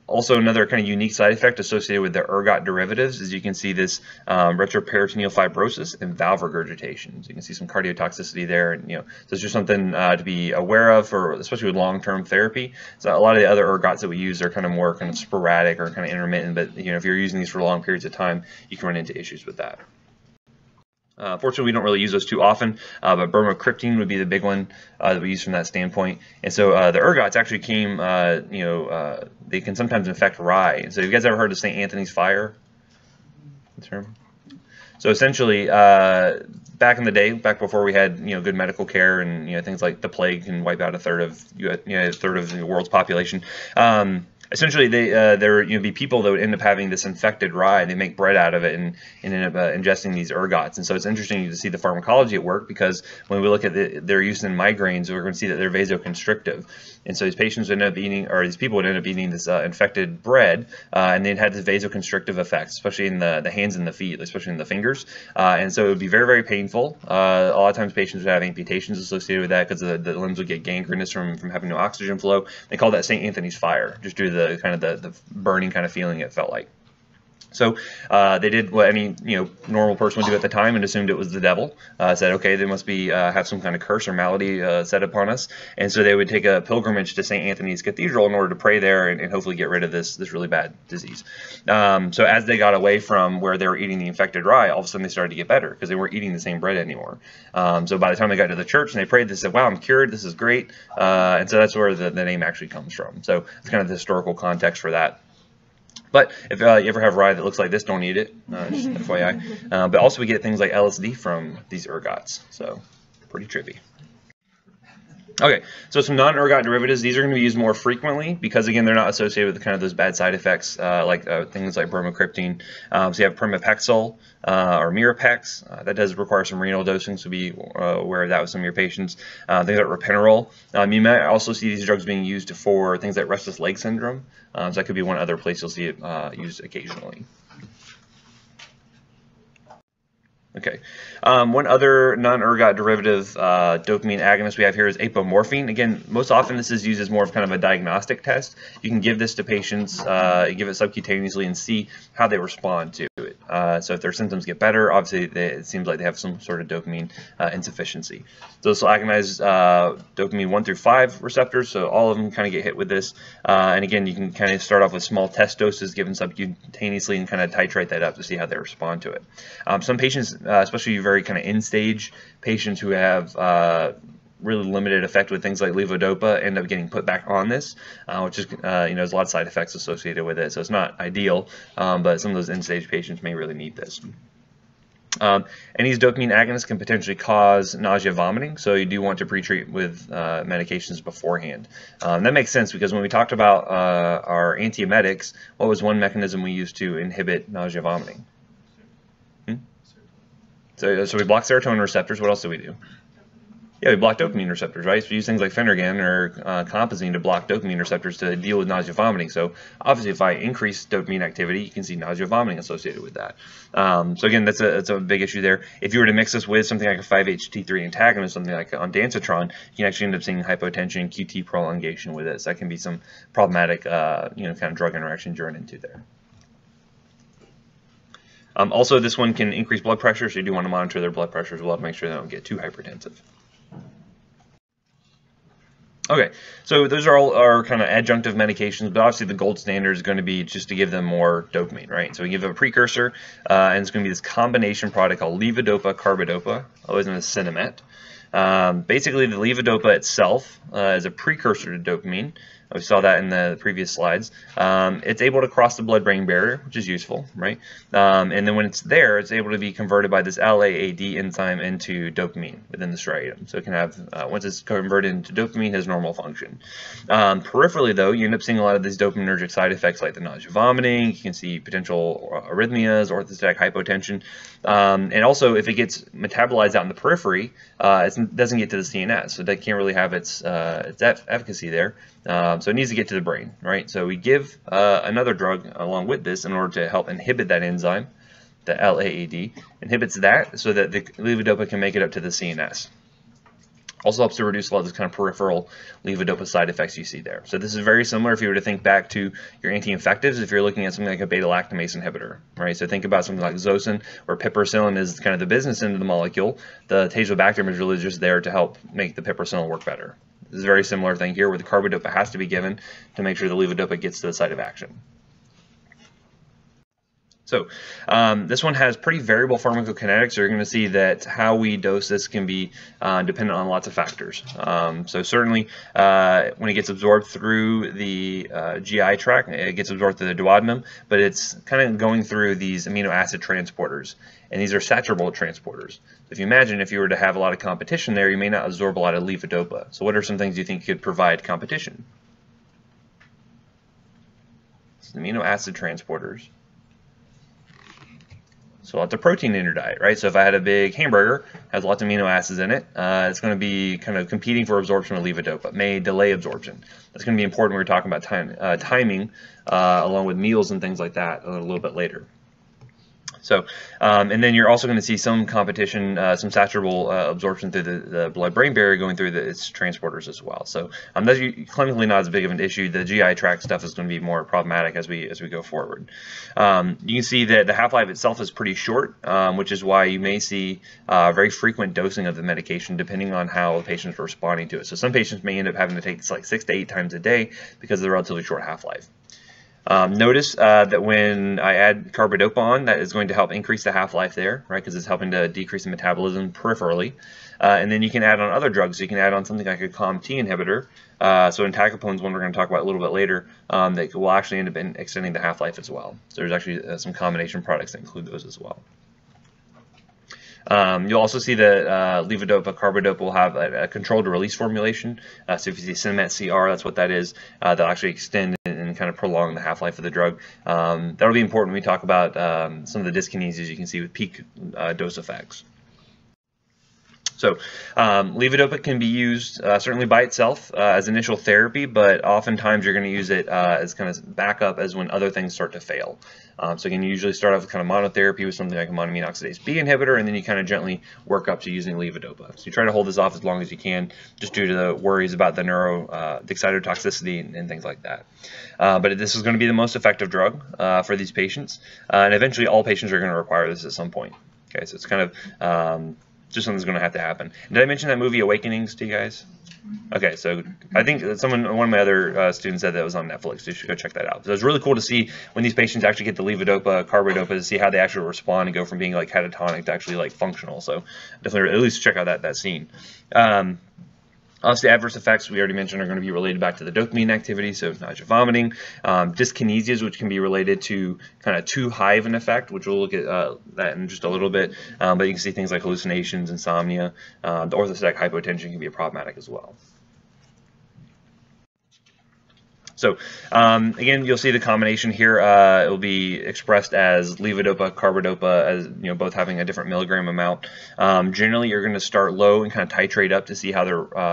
Also, another kind of unique side effect associated with the ergot derivatives is you can see this retroperitoneal fibrosis and valve regurgitation. So you can see some cardiotoxicity there, and so it's just something to be aware of, especially with long-term therapy. So a lot of the other ergots that we use are kind of more kind of sporadic or kind of intermittent, but if you're using these for long periods of time, you can run into issues with that. Fortunately, we don't really use those too often, but bromocriptine would be the big one that we use from that standpoint. And so the ergots actually came, they can sometimes infect rye. So have you guys ever heard of St. Anthony's fire? So essentially, back in the day, back before we had good medical care and things like the plague can wipe out a third of the world's population. Essentially, there would be people that would end up having this infected rye. They make bread out of it and end up ingesting these ergots. And so it's interesting to see the pharmacology at work, because when we look at their use in migraines, we're going to see that they're vasoconstrictive. And so these patients would end up eating, or these people would end up eating this infected bread, and they'd had this vasoconstrictive effect, especially in the hands and the feet, especially in the fingers. And so it would be very, very painful. A lot of times patients would have amputations associated with that because the limbs would get gangrenous from having no oxygen flow. They call that St. Anthony's fire, just due to the kind of the burning kind of feeling it felt like. So they did what any normal person would do at the time and assumed it was the devil. Said, okay, they must be have some kind of curse or malady set upon us, and so they would take a pilgrimage to St. Anthony's Cathedral in order to pray there and hopefully get rid of this really bad disease. So as they got away from where they were eating the infected rye, all of a sudden they started to get better because they weren't eating the same bread anymore. So by the time they got to the church and they prayed, they said, "Wow, I'm cured. This is great." And so that's where the name actually comes from. So it's kind of the historical context for that. But if you ever have rye that looks like this, don't eat it, just FYI. But also we get things like LSD from these ergots, so pretty trippy. Okay, so some non-ergot derivatives, these are going to be used more frequently because, again, they're not associated with kind of those bad side effects like things like bromocriptine. So you have pramipexole or Mirapex. That does require some renal dosing, so be aware of that with some of your patients. Things like ropinirole. You might also see these drugs being used for things like restless leg syndrome. So that could be one other place you'll see it used occasionally. Okay, one other non-ergot derivative dopamine agonist we have here is apomorphine. Again, most often this is used as more of kind of a diagnostic test. You can give this to patients, give it subcutaneously and see how they respond to it. So if their symptoms get better, obviously it seems like they have some sort of dopamine insufficiency. So this will agonize dopamine 1 through 5 receptors, so all of them kind of get hit with this. And again, you can kind of start off with small test doses given subcutaneously and kind of titrate that up to see how they respond to it. Some patients, especially very kind of end-stage patients who have really limited effect with things like levodopa, end up getting put back on this, which is, there's a lot of side effects associated with it, so it's not ideal, but some of those end-stage patients may really need this. And these dopamine agonists can potentially cause nausea, vomiting, so you do want to pre-treat with medications beforehand. That makes sense because when we talked about our antiemetics, what was one mechanism we used to inhibit nausea, vomiting? So we block serotonin receptors. What else do we do? Yeah, we block dopamine receptors, right? So we use things like Phenergan or Compazine to block dopamine receptors to deal with nausea, vomiting. So obviously, if I increase dopamine activity, you can see nausea, vomiting associated with that. So again, that's a big issue there. If you were to mix this with something like a 5-HT3 antagonist, something like ondansetron, you can actually end up seeing hypotension, QT prolongation with it. So that can be some problematic, kind of drug interactions you're into there. Also, this one can increase blood pressure, so you do want to monitor their blood pressure as well to make sure they don't get too hypertensive. Okay, so those are all our kind of adjunctive medications, but obviously the gold standard is going to be just to give them more dopamine, right? So we give them a precursor, and it's going to be this combination product called levodopa carbidopa, always known as Cinemet. Basically, the levodopa itself is a precursor to dopamine. We saw that in the previous slides. It's able to cross the blood-brain barrier, which is useful, right? And then when it's there, it's able to be converted by this LAAD enzyme into dopamine within the striatum. So it can have, once it's converted into dopamine, it has normal function. Peripherally, though, you end up seeing a lot of these dopaminergic side effects like the nausea, vomiting. You can see potential arrhythmias, orthostatic hypotension. And also, if it gets metabolized out in the periphery, it doesn't get to the CNS, so that can't really have its efficacy there. So it needs to get to the brain, right? So we give another drug along with this in order to help inhibit that enzyme, the LAAD, inhibits that so that the levodopa can make it up to the CNS. Also helps to reduce a lot of this kind of peripheral levodopa side effects you see there. So this is very similar if you were to think back to your anti-infectives, if you're looking at something like a beta-lactamase inhibitor, right? So think about something like Zosyn, where piperacillin is kind of the business end of the molecule. The tazobactam is really just there to help make the piperacillin work better. This is a very similar thing here where the carbidopa has to be given to make sure the levodopa gets to the site of action. So this one has pretty variable pharmacokinetics. So you're going to see that how we dose this can be dependent on lots of factors. So certainly when it gets absorbed through the GI tract, it gets absorbed through the duodenum, but it's kind of going through these amino acid transporters. And these are saturable transporters. If you imagine if you were to have a lot of competition there, you may not absorb a lot of levodopa. So what are some things you think could provide competition? Amino acid transporters. So lots of protein in your diet, right? So if I had a big hamburger, has lots of amino acids in it, it's going to be kind of competing for absorption of levodopa, may delay absorption. That's going to be important when we're talking about timing, along with meals and things like that a little bit later. So, and then you're also going to see some competition, some saturable absorption through the blood-brain barrier going through its transporters as well. So that's clinically not as big of an issue. The GI tract stuff is going to be more problematic as we go forward. You can see that the half-life itself is pretty short, which is why you may see very frequent dosing of the medication depending on how the patient's responding to it. So some patients may end up having to take this like 6 to 8 times a day because of the relatively short half-life. Notice that when I add carbidopa on, that is going to help increase the half-life there, right, because it's helping to decrease the metabolism peripherally. And then you can add on other drugs. You can add on something like a COMT inhibitor. So entacapone is one we're going to talk about a little bit later that will actually end up extending the half-life as well. So there's actually some combination products that include those as well. You'll also see that levodopa, carbidopa will have a controlled release formulation. So if you see Cinemat CR, that's what that is. They'll actually extend and kind of prolong the half-life of the drug. That'll be important when we talk about some of the dyskinesias you can see with peak dose effects. So levodopa can be used certainly by itself as initial therapy, but oftentimes you're going to use it as kind of backup as when other things start to fail. So again, you usually start off with kind of monotherapy with something like a monoamine oxidase B inhibitor, and then you kind of gently work up to using levodopa. So you try to hold this off as long as you can, just due to the worries about the excitotoxicity and things like that. But this is going to be the most effective drug for these patients, and eventually all patients are going to require this at some point. Okay, so it's kind of just something's going to have to happen. Did I mention that movie Awakenings to you guys? Okay, so I think one of my other students said that was on Netflix. So you should go check that out. So it's really cool to see when these patients actually get the levodopa, carbidopa, to see how they actually respond and go from being like catatonic to actually like functional. So definitely at least check out that scene. Obviously, adverse effects we already mentioned are going to be related back to the dopamine activity, so nausea, vomiting, dyskinesias, which can be related to kind of too high of an effect, which we'll look at that in just a little bit. But you can see things like hallucinations, insomnia, the orthostatic hypotension can be problematic as well. So again, you'll see the combination here. It will be expressed as levodopa, carbidopa, as both having a different milligram amount. Generally, you're going to start low and kind of titrate up to see how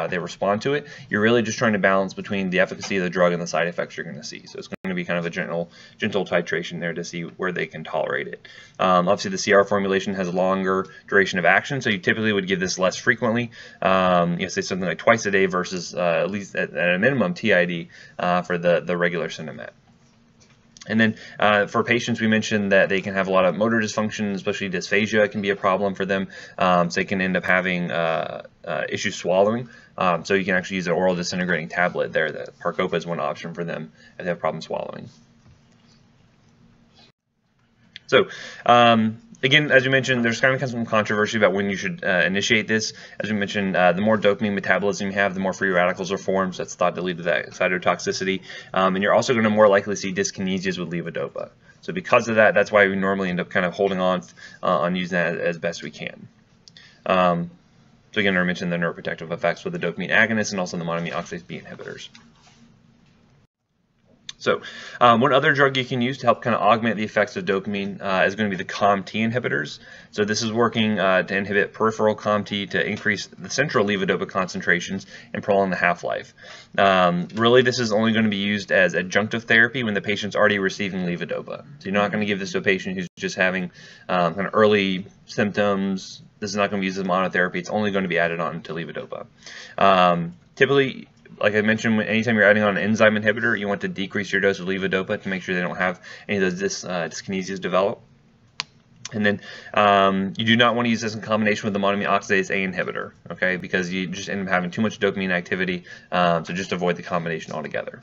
they respond to it. You're really just trying to balance between the efficacy of the drug and the side effects you're going to see. So it's going to be kind of a gentle titration there to see where they can tolerate it. Obviously, the CR formulation has a longer duration of action, so you typically would give this less frequently. Say something like twice a day versus at least at a minimum TID for the regular Cinemat. And then for patients, we mentioned that they can have a lot of motor dysfunction, especially dysphagia can be a problem for them. So they can end up having issues swallowing. So you can actually use an oral disintegrating tablet there. The Parcopa is one option for them if they have problems swallowing. So Again, as we mentioned, there's kind of some controversy about when you should initiate this. As we mentioned, the more dopamine metabolism you have, the more free radicals are formed. So that's thought to lead to that cytotoxicity. And you're also going to more likely see dyskinesias with levodopa. So because of that, that's why we normally end up kind of holding on using that as best we can. So again, I mentioned the neuroprotective effects with the dopamine agonists and also the monoamine oxidase B inhibitors. So one other drug you can use to help kind of augment the effects of dopamine is going to be the COMT inhibitors. So this is working to inhibit peripheral COMT to increase the central levodopa concentrations and prolong the half-life. Really, this is only going to be used as adjunctive therapy when the patient's already receiving levodopa. So you're not going to give this to a patient who's just having kind of early symptoms. This is not going to be used as monotherapy. It's only going to be added on to levodopa. Typically, like I mentioned, anytime you're adding on an enzyme inhibitor, you want to decrease your dose of levodopa to make sure they don't have any of those dyskinesias develop. And then you do not want to use this in combination with the monoamine oxidase A inhibitor, okay, because you just end up having too much dopamine activity, so just avoid the combination altogether.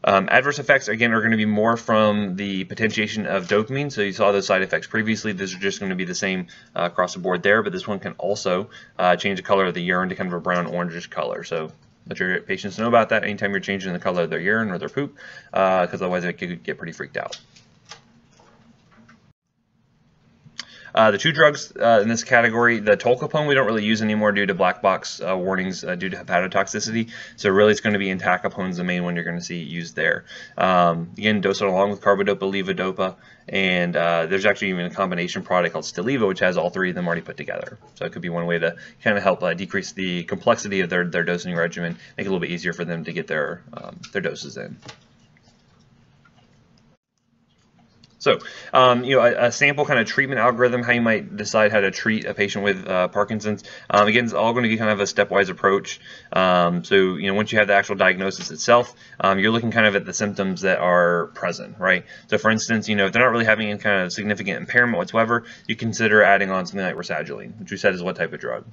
Adverse effects, again, are going to be more from the potentiation of dopamine. So you saw those side effects previously. These are just going to be the same across the board there, but this one can also change the color of the urine to kind of a brown orangish color. So let your patients know about that anytime you're changing the color of their urine or their poop, because otherwise they could get pretty freaked out. The two drugs in this category, the tolcapone, we don't really use anymore due to black box warnings due to hepatotoxicity. So really it's going to be entacapone is the main one you're going to see used there. Again, dose it along with carbidopa, levodopa, and there's actually even a combination product called Stalevo, which has all three of them already put together. So it could be one way to kind of help decrease the complexity of their dosing regimen, make it a little bit easier for them to get their doses in. So, a sample kind of treatment algorithm, how you might decide how to treat a patient with Parkinson's. Again, it's all going to be kind of a stepwise approach. So, once you have the actual diagnosis itself, you're looking kind of at the symptoms that are present, right? So, for instance, if they're not really having any kind of significant impairment whatsoever, you consider adding on something like rasagiline, which we said is what type of drug?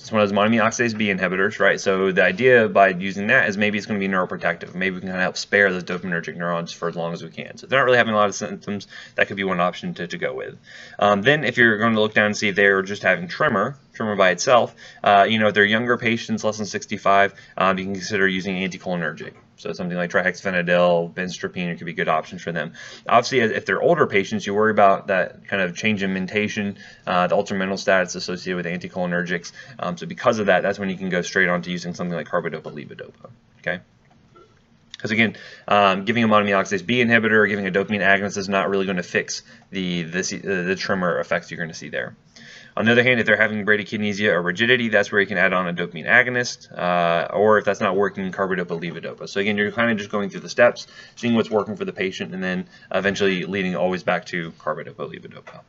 It's one of those monoamine oxidase B inhibitors, right? So the idea by using that is maybe it's going to be neuroprotective. Maybe we can kind of help spare those dopaminergic neurons for as long as we can. So if they're not really having a lot of symptoms, that could be one option to go with. Then if you're going to look down and see if they're just having tremor by itself, if they're younger patients, less than 65, you can consider using anticholinergic. So something like trihexyphenidyl, benztropine could be good options for them. Obviously, if they're older patients, you worry about that kind of change in mentation, the altered mental status associated with anticholinergics. So because of that, that's when you can go straight on to using something like carbidopa, levodopa. Okay. Because again, giving a monoamine oxidase B inhibitor or giving a dopamine agonist is not really going to fix the tremor effects you're going to see there. On the other hand, if they're having bradykinesia or rigidity, that's where you can add on a dopamine agonist, or if that's not working, carbidopa, levodopa. So again, you're kind of just going through the steps, seeing what's working for the patient, and then eventually leading always back to carbidopa, levodopa.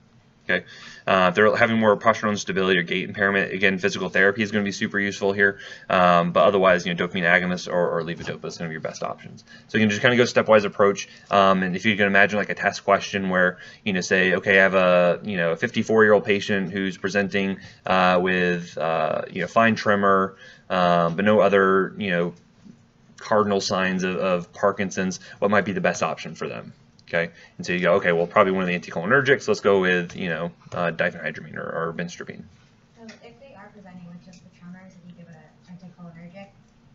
Okay. If they're having more postural instability or gait impairment, again, physical therapy is going to be super useful here. But otherwise, dopamine agonists or levodopa is going to be your best options. So you can just kind of go stepwise approach. And if you can imagine like a test question where, say, okay, I have a 54-year-old patient who's presenting with fine tremor, but no other cardinal signs of Parkinson's. What might be the best option for them? Okay, and so you go, okay, well, probably one of the anticholinergics. Let's go with, diphenhydramine or benztropine. So if they are presenting with just the tremors and you give it an anticholinergic,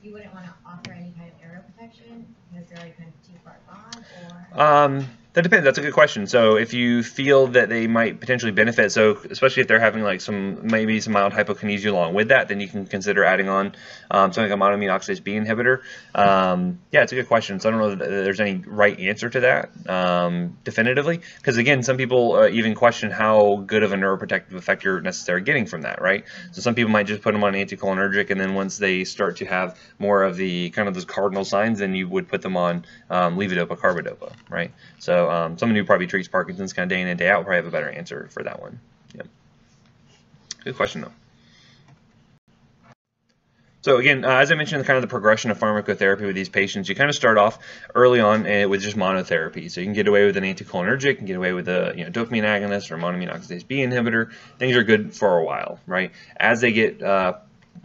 you wouldn't want to offer any kind of neuroprotection because they're already kind of too far gone, or? That depends. That's a good question. So if you feel that they might potentially benefit, so especially if they're having like maybe some mild hypokinesia along with that, then you can consider adding on something like a monoamine oxidase B inhibitor. Yeah, it's a good question. So I don't know that there's any right answer to that definitively, because again, some people even question how good of a neuroprotective effect you're necessarily getting from that, right? So some people might just put them on anticholinergic, and then once they start to have more of the kind of those cardinal signs, then you would put them on levodopa, carbidopa, right? So someone who probably treats Parkinson's kind of day in and day out will probably have a better answer for that one. Yeah. Good question, though. So again, as I mentioned, kind of the progression of pharmacotherapy with these patients, you kind of start off early on with just monotherapy. So you can get away with an anticholinergic, you can get away with a dopamine agonist or monoamine oxidase B inhibitor. Things are good for a while, right? As they get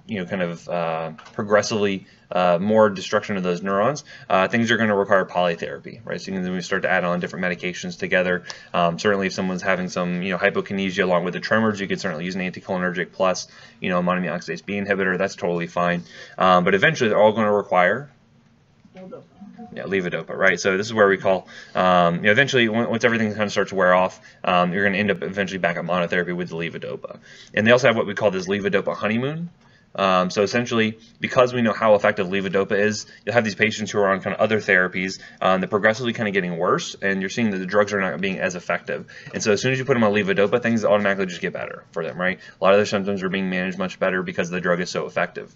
kind of progressively more destruction of those neurons, things are going to require polytherapy, right? So then we start to add on different medications together. Certainly, if someone's having some hypokinesia along with the tremors, you could certainly use an anticholinergic plus monoamine oxidase B inhibitor. That's totally fine. But eventually, they're all going to require levodopa, right? So this is where we call, eventually, once everything kind of starts to wear off, you're going to end up eventually back at monotherapy with the levodopa. And they also have what we call this levodopa honeymoon. So essentially, because we know how effective levodopa is, you'll have these patients who are on kind of other therapies that progressively kind of getting worse, and you're seeing that the drugs are not being as effective. And so as soon as you put them on levodopa, things automatically just get better for them, right? A lot of their symptoms are being managed much better because the drug is so effective.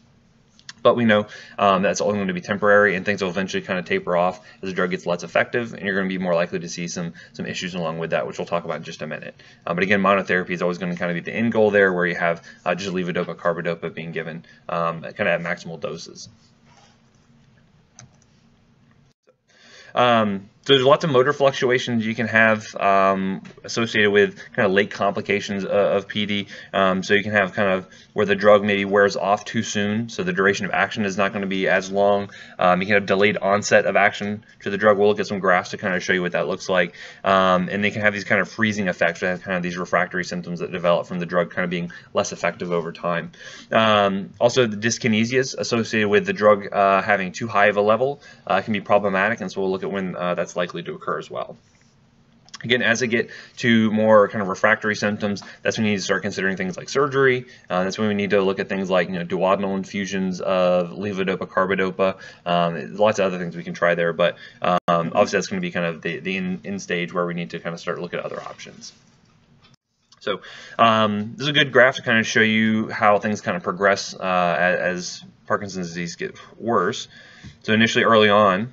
But we know that's only going to be temporary, and things will eventually kind of taper off as the drug gets less effective, and you're going to be more likely to see some issues along with that, which we'll talk about in just a minute. But again, monotherapy is always going to kind of be the end goal there, where you have just levodopa, carbidopa being given kind of at maximal doses. So there's lots of motor fluctuations you can have associated with kind of late complications of PD. So you can have kind of where the drug maybe wears off too soon, so the duration of action is not going to be as long. You can have delayed onset of action to the drug. We'll look at some graphs to kind of show you what that looks like. And they can have these kind of freezing effects, kind of these refractory symptoms that develop from the drug kind of being less effective over time. Also, the dyskinesias associated with the drug having too high of a level can be problematic, and so we'll look at when that's likely to occur as well. Again, as they get to more kind of refractory symptoms, that's when you need to start considering things like surgery. That's when we need to look at things like duodenal infusions of levodopa, carbidopa. Lots of other things we can try there, but obviously that's going to be kind of the end stage where we need to kind of start looking at other options. So this is a good graph to kind of show you how things kind of progress as Parkinson's disease gets worse. So initially, early on,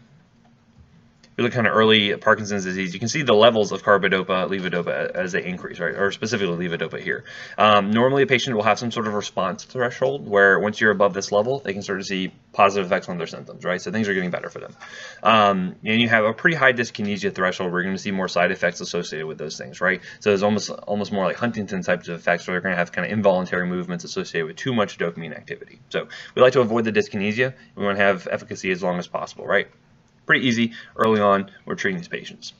we look kind of early at Parkinson's disease, you can see the levels of carbidopa, levodopa as they increase, right? Or specifically levodopa here. Normally, a patient will have some sort of response threshold where once you're above this level, they can start to see positive effects on their symptoms, right? So things are getting better for them. And you have a pretty high dyskinesia threshold where you're going to see more side effects associated with those things, right? So there's almost more like Huntington types of effects where they're going to have kind of involuntary movements associated with too much dopamine activity. So we like to avoid the dyskinesia. We want to have efficacy as long as possible, right? Pretty easy early on we're treating these patients.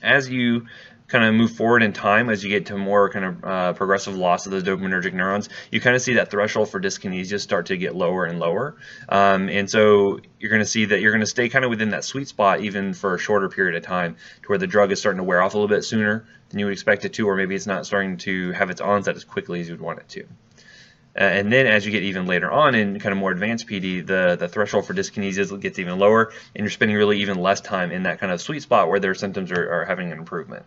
As you kind of move forward in time, as you get to more kind of progressive loss of those dopaminergic neurons, you kind of see that threshold for dyskinesia start to get lower and lower. And so you're going to see that you're going to stay kind of within that sweet spot even for a shorter period of time, to where the drug is starting to wear off a little bit sooner than you would expect it to, or maybe it's not starting to have its onset as quickly as you would want it to. And then as you get even later on in kind of more advanced PD, the threshold for dyskinesia gets even lower, and you're spending really even less time in that kind of sweet spot where their symptoms are having an improvement.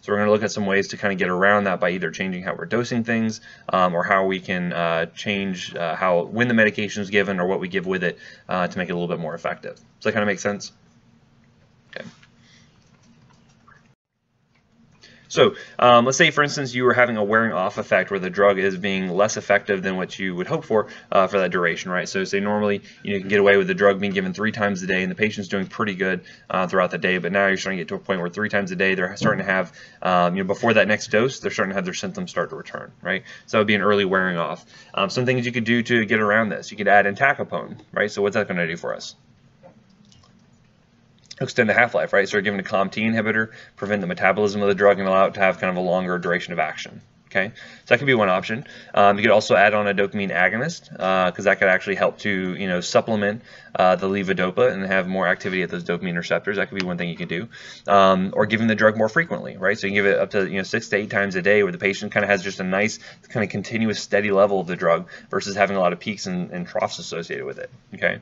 So we're going to look at some ways to kind of get around that by either changing how we're dosing things, or how we can change when the medication is given or what we give with it to make it a little bit more effective. Does that kind of make sense? Okay. So let's say, for instance, you were having a wearing off effect where the drug is being less effective than what you would hope for that duration, right? So say normally you can get away with the drug being given 3 times a day, and the patient's doing pretty good throughout the day, but now you're starting to get to a point where 3 times a day they're starting to have, before that next dose, they're starting to have their symptoms start to return, right? So that would be an early wearing off. Some things you could do to get around this: you could add entacapone, right? So what's that going to do for us? Extend the half-life, right? So we're giving a COMT inhibitor, prevent the metabolism of the drug, and allow it to have kind of a longer duration of action. Okay, so that could be one option. You could also add on a dopamine agonist, because that could actually help to supplement the levodopa and have more activity at those dopamine receptors. That could be one thing you could do. Or giving the drug more frequently, right? So you can give it up to 6 to 8 times a day, where the patient kind of has just a nice kind of continuous steady level of the drug versus having a lot of peaks and troughs associated with it. Okay.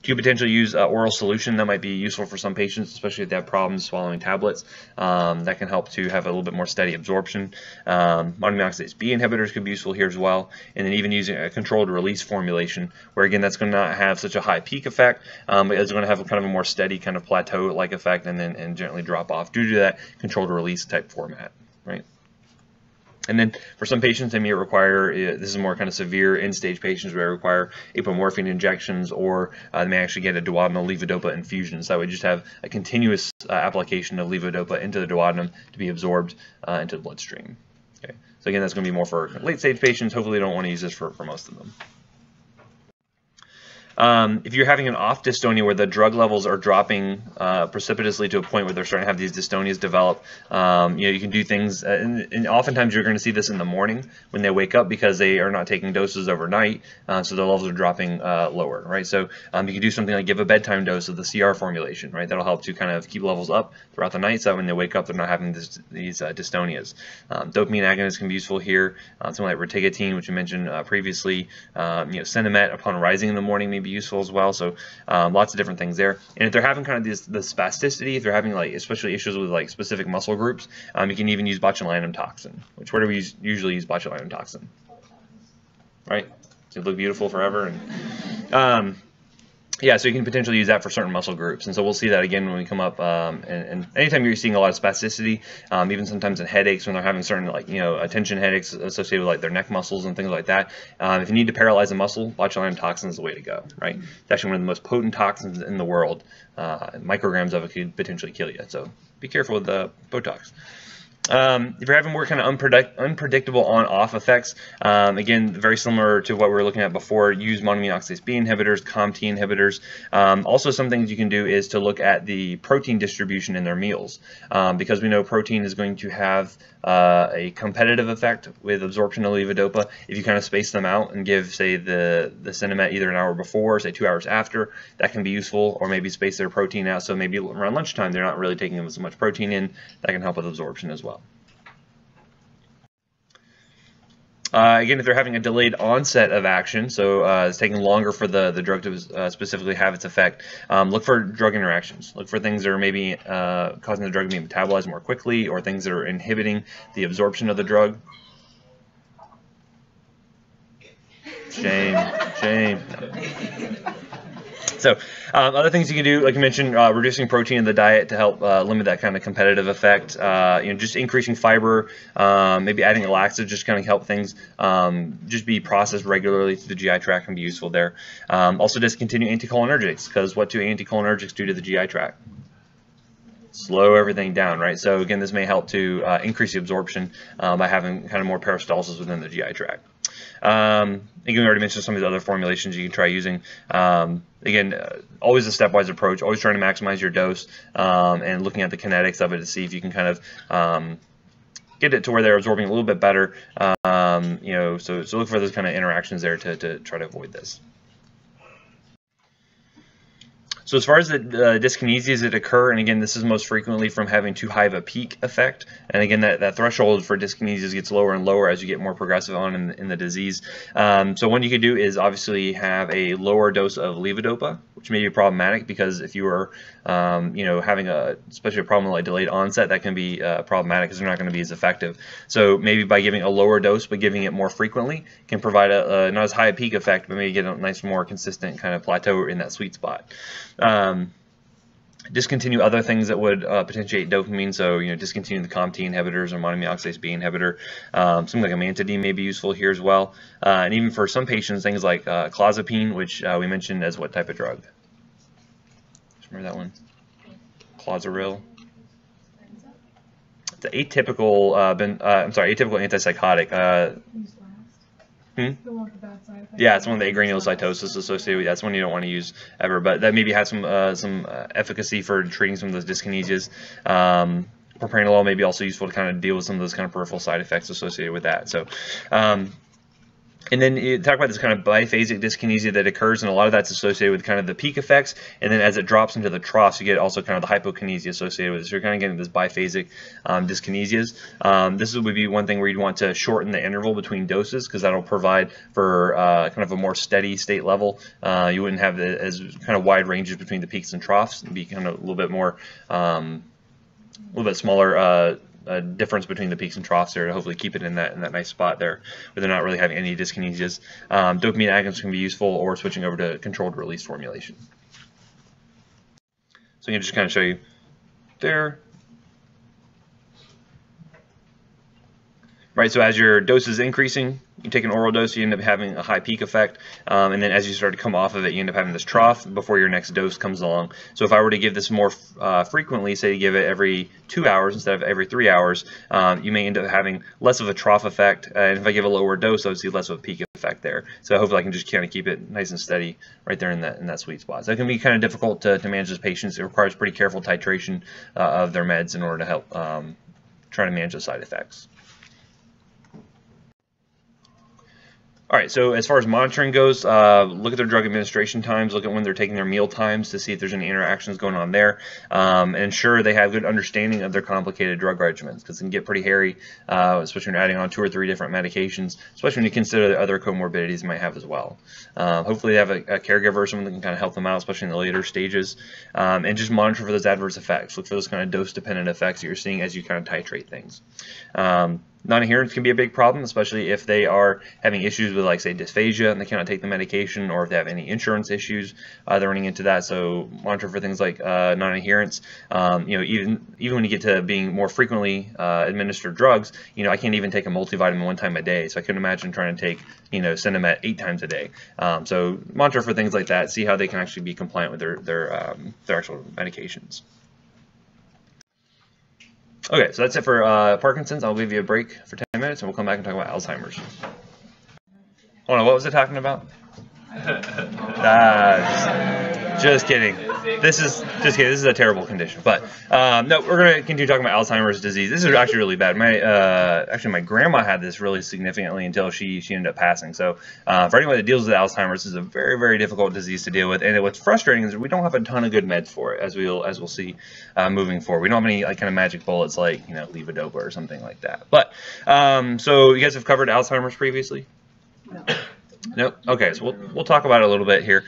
You could potentially use oral solution. That might be useful for some patients, especially if they have problems swallowing tablets. That can help to have a little bit more steady absorption. Monoamine oxidase B inhibitors could be useful here as well. And then even using a controlled release formulation, where again that's going to not have such a high peak effect, but it's going to have a kind of a more steady kind of plateau-like effect, and gently drop off due to that controlled release type format, right? And then for some patients, they may require, this is more kind of severe end-stage patients where they require apomorphine injections, or they may actually get a duodenal levodopa infusion. So that would just have a continuous application of levodopa into the duodenum to be absorbed into the bloodstream. Okay, So again, that's going to be more for late stage patients. Hopefully you don't want to use this for most of them. If you're having an off dystonia where the drug levels are dropping precipitously to a point where they're starting to have these dystonias develop, you can do things, and oftentimes you're going to see this in the morning when they wake up because they are not taking doses overnight, so their levels are dropping lower, right? So you can do something like give a bedtime dose of the CR formulation, right? That'll help to kind of keep levels up throughout the night, so that when they wake up, they're not having these dystonias. Dopamine agonists can be useful here. Something like rotigotine, which we mentioned previously. Cinemet upon rising in the morning may be useful as well. So lots of different things there. And if they're having kind of the spasticity, if they're having like especially issues with like specific muscle groups, you can even use botulinum toxin. Where do we usually use botulinum toxin? Right? Does it look beautiful forever? And yeah, so you can potentially use that for certain muscle groups, and so we'll see that again when we come up. And anytime you're seeing a lot of spasticity, even sometimes in headaches when they're having certain attention headaches associated with like their neck muscles and things like that. If you need to paralyze a muscle, botulinum toxin is the way to go. Right? It's actually one of the most potent toxins in the world. Micrograms of it could potentially kill you. So be careful with the Botox. If you're having more kind of unpredictable on-off effects, again, very similar to what we were looking at before, use monoamine oxidase B inhibitors, COMT inhibitors. Also, some things you can do is to look at the protein distribution in their meals, because we know protein is going to have a competitive effect with absorption of levodopa. If you kind of space them out and give, say, the Cinemet either an hour before, say 2 hours after, that can be useful, or maybe space their protein out, so maybe around lunchtime they're not really taking as much protein in. That can help with absorption as well. Again, if they're having a delayed onset of action, so it's taking longer for the drug to specifically have its effect, look for drug interactions. Look for things that are maybe causing the drug to be metabolized more quickly, or things that are inhibiting the absorption of the drug. Shame, shame. So other things you can do, like you mentioned, reducing protein in the diet to help limit that kind of competitive effect. Just increasing fiber, maybe adding a laxative, just kind of help things just be processed regularly through the GI tract can be useful there. Also discontinue anticholinergics, because what do anticholinergics do to the GI tract? Slow everything down, right? So again, this may help to increase the absorption by having kind of more peristalsis within the GI tract. Again, we already mentioned some of the other formulations you can try using. Again, always a stepwise approach, always trying to maximize your dose and looking at the kinetics of it to see if you can kind of get it to where they're absorbing a little bit better. So look for those kind of interactions there to try to avoid this. So as far as the dyskinesias that occur, and again, this is most frequently from having too high of a peak effect, and again, that threshold for dyskinesias gets lower and lower as you get more progressive on in the disease. So what you could do is obviously have a lower dose of levodopa, which may be problematic because if you are having especially a problem like delayed onset, that can be problematic because they're not going to be as effective. So maybe by giving a lower dose but giving it more frequently can provide a not as high a peak effect, but maybe get a nice, more consistent kind of plateau in that sweet spot. Discontinue other things that would potentiate dopamine, so discontinue the COMT inhibitors or monoamine oxidase B inhibitor. Something like amantadine may be useful here as well, and even for some patients, things like clozapine, which we mentioned as what type of drug? Remember that one? Clozaril. It's an atypical, atypical antipsychotic. The one with the bad side effects. Yeah, it's one of the agranulocytosis associated with. That's one you don't want to use ever, but that maybe has some efficacy for treating some of those dyskinesias. Propranolol may be also useful to kind of deal with some of those kind of peripheral side effects associated with that. So. And then you talk about this kind of biphasic dyskinesia that occurs, and a lot of that's associated with kind of the peak effects, and then as it drops into the troughs, you get also kind of the hypokinesia associated with it. So you're kind of getting this biphasic dyskinesias. This would be one thing where you'd want to shorten the interval between doses, because that'll provide for kind of a more steady state level. You wouldn't have as kind of wide ranges between the peaks and troughs. It'd be kind of a little bit more, a little bit smaller difference between the peaks and troughs there to hopefully keep it in that nice spot there where they're not really having any dyskinesias. Dopamine agonists can be useful, or switching over to controlled release formulation. So I can just kind of show you there. Right, so as your dose is increasing, you take an oral dose, you end up having a high peak effect, and then as you start to come off of it, you end up having this trough before your next dose comes along. So if I were to give this more frequently, say you give it every 2 hours instead of every 3 hours, you may end up having less of a trough effect, and if I give a lower dose, obviously less of a peak effect there. So hopefully I can just kind of keep it nice and steady right there in that sweet spot. So it can be kind of difficult to manage those patients. It requires pretty careful titration of their meds in order to help try to manage the side effects. All right, so as far as monitoring goes, look at their drug administration times, look at when they're taking their meal times to see if there's any interactions going on there, and ensure they have good understanding of their complicated drug regimens, because it can get pretty hairy, especially when you're adding on 2 or 3 different medications, especially when you consider the other comorbidities you might have as well. Hopefully they have a caregiver or someone that can kind of help them out, especially in the later stages, and just monitor for those adverse effects. Look for those kind of dose-dependent effects that you're seeing as you kind of titrate things. Non-adherence can be a big problem, especially if they are having issues with, like, say, dysphagia and they cannot take the medication, or if they have any insurance issues, they're running into that. So monitor for things like non-adherence. You know, even when you get to being more frequently administered drugs, you know, I can't even take a multivitamin 1 time a day, so I couldn't imagine trying to take, you know, send them at 8 times a day. So monitor for things like that. See how they can actually be compliant with their actual medications. Okay, so that's it for Parkinson's. I'll give you a break for 10 minutes, and we'll come back and talk about Alzheimer's. Hold on, what was it talking about? Just kidding. This is a terrible condition. But no, we're going to continue talking about Alzheimer's disease. This is actually really bad. My grandma had this really significantly until she ended up passing. So for anyone that deals with Alzheimer's, this is a very, very difficult disease to deal with. And what's frustrating is we don't have a ton of good meds for it, as we'll see moving forward. We don't have any kind of magic bullets like, you know, levodopa or something like that. But so you guys have covered Alzheimer's previously? No. Nope. Okay, so we'll talk about it a little bit here.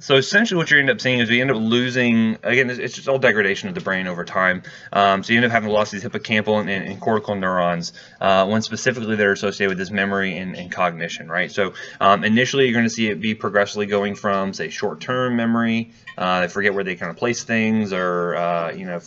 So essentially what you end up seeing is we end up losing, again, it's just all degradation of the brain over time. So you end up having lost these hippocampal and cortical neurons, one specifically that are associated with this memory and cognition, right? So initially you're going to see it be progressively going from, say, short-term memory, they forget where they kind of place things, or, you know,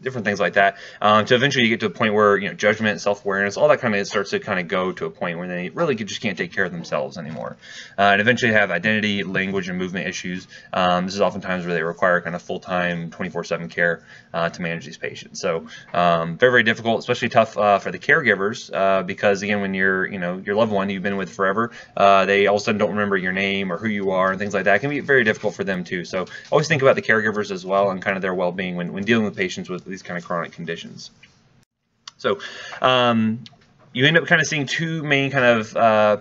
different things like that, to eventually you get to a point where, you know, judgment, self-awareness, all that kind of starts to kind of go to a point where they really just can't take care of themselves anymore. And eventually have identity, language, and movement issues. This is oftentimes where they require kind of full-time 24/7 care to manage these patients. So very, very difficult, especially tough for the caregivers, because again, when you're, you know, your loved one you've been with forever, they all of a sudden don't remember your name or who you are and things like that. It can be very difficult for them too. So always think about the caregivers as well and kind of their well-being when dealing with patients with these kind of chronic conditions. So you end up kind of seeing 2 main kind of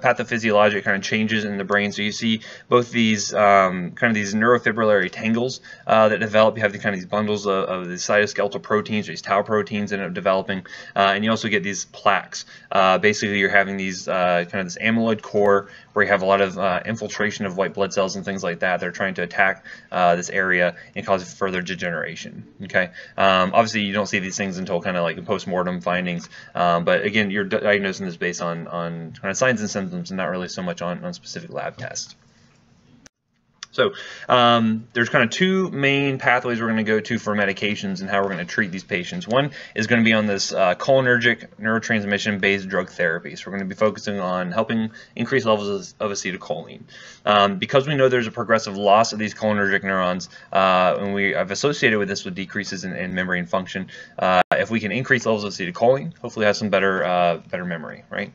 pathophysiologic kind of changes in the brain. So you see both these kind of these neurofibrillary tangles that develop. You have the kind of these bundles of the cytoskeletal proteins, or these tau proteins that end up developing, and you also get these plaques. Basically, you're having these kind of this amyloid core where you have a lot of infiltration of white blood cells and things like that. They're trying to attack this area and cause further degeneration. Okay, obviously you don't see these things until kind of like post-mortem findings, but again, you're diagnosing this based on kind of signs and symptoms and not really so much on specific lab tests. So there's kind of 2 main pathways we're going to go to for medications and how we're going to treat these patients. One is going to be on this cholinergic neurotransmission-based drug therapy. So we're going to be focusing on helping increase levels of acetylcholine. Because we know there's a progressive loss of these cholinergic neurons, and we have associated with this with decreases in memory and function, if we can increase levels of acetylcholine, hopefully have some better memory, right?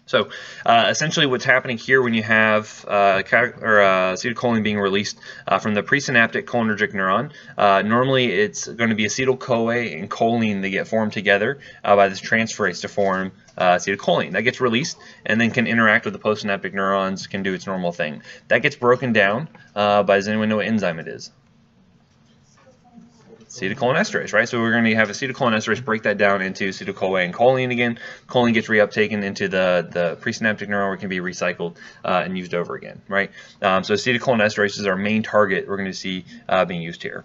So essentially what's happening here when you have acetylcholine being released from the presynaptic cholinergic neuron, normally it's going to be acetyl-CoA and choline that get formed together by this transferase to form acetylcholine. That gets released and then can interact with the postsynaptic neurons, can do its normal thing. That gets broken down by, does anyone know what enzyme it is? Acetylcholinesterase, right? So we're going to have acetylcholinesterase break that down into acetyl-CoA and choline again. Choline gets reuptaken into the presynaptic neuron where it can be recycled and used over again, right? So acetylcholinesterase is our main target we're going to see being used here.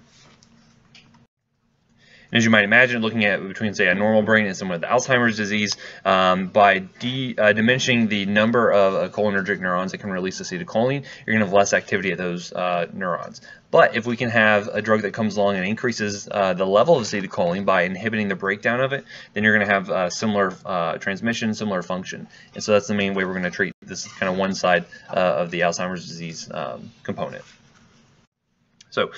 And as you might imagine, looking at between, say, a normal brain and someone with Alzheimer's disease, by diminishing the number of cholinergic neurons that can release acetylcholine, you're going to have less activity at those neurons. But if we can have a drug that comes along and increases the level of acetylcholine by inhibiting the breakdown of it, then you're going to have similar transmission, similar function. And so that's the main way we're going to treat this kind of one side of the Alzheimer's disease component. So,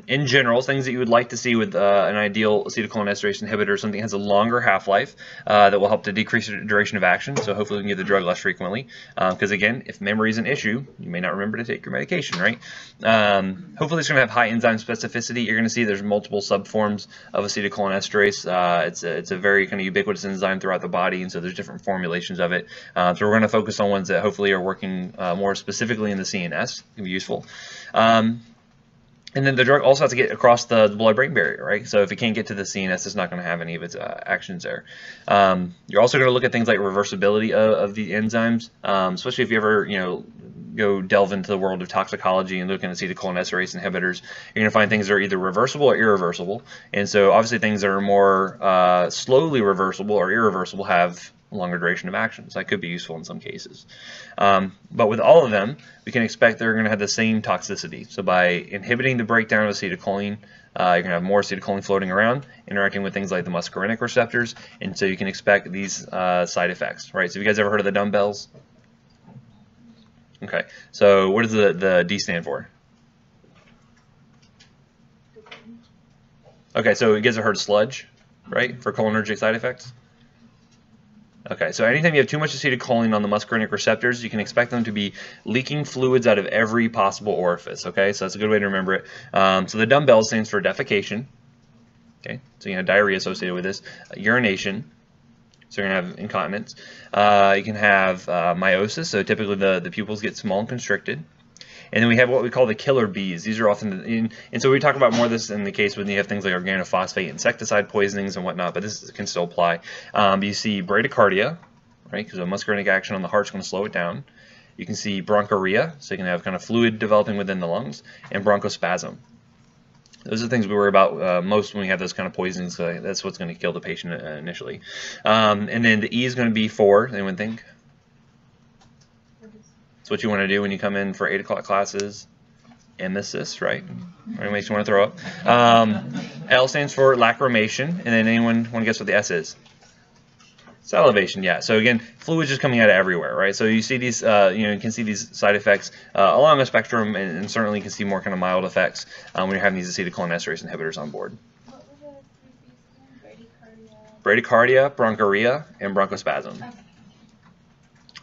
in general, things that you would like to see with an ideal acetylcholinesterase inhibitor, something that has a longer half-life that will help to decrease the duration of action. So hopefully we can give the drug less frequently. Because again, if memory is an issue, you may not remember to take your medication, right? Hopefully it's going to have high enzyme specificity. You're going to see there's multiple subforms of acetylcholinesterase. It's a very kind of ubiquitous enzyme throughout the body, and so there's different formulations of it. So we're going to focus on ones that hopefully are working more specifically in the CNS. It can be useful. And then the drug also has to get across the blood-brain barrier, right? So if it can't get to the CNS, it's not going to have any of its actions there. You're also going to look at things like reversibility of the enzymes, especially if you ever, go delve into the world of toxicology and look at acetylcholinesterase inhibitors. You're going to find things that are either reversible or irreversible. And so obviously things that are more slowly reversible or irreversible have longer duration of action. So that could be useful in some cases. But with all of them, we can expect they're going to have the same toxicity. So by inhibiting the breakdown of acetylcholine, you're going to have more acetylcholine floating around, interacting with things like the muscarinic receptors, and so you can expect these side effects, right? So have you guys ever heard of the dumbbells? Okay, so what does the D stand for? Okay, so you guys have heard sludge, right, for cholinergic side effects? Okay, so anytime you have too much acetylcholine on the muscarinic receptors, you can expect them to be leaking fluids out of every possible orifice, okay? So that's a good way to remember it. So the dumbbell stands for defecation, okay? So you have diarrhea associated with this, urination, so you're going to have incontinence. You can have meiosis, so typically the pupils get small and constricted. And then we have what we call the killer bees. These are often, and so we talk about more of this in the case when you have things like organophosphate, insecticide poisonings and whatnot, but this can still apply. You see bradycardia, right, because a muscarinic action on the heart is going to slow it down. You can see bronchorrhea, so you can have kind of fluid developing within the lungs, and bronchospasm. Those are the things we worry about most when we have those kind of poisonings. So that's what's going to kill the patient initially. And then the E is going to be for, anyone think? It's what you want to do when you come in for 8 o'clock classes. Emesis, right? Or it makes you want to throw up. L stands for lacrimation. And then anyone want to guess what the S is? Salivation, yeah. So again, fluids just coming out of everywhere, right? So you see these, you can see these side effects along the spectrum, and certainly you can see more kind of mild effects when you're having these acetylcholinesterase inhibitors on board. What were the 3 B's again? Bradycardia, bronchorrhea, and bronchospasm. Okay.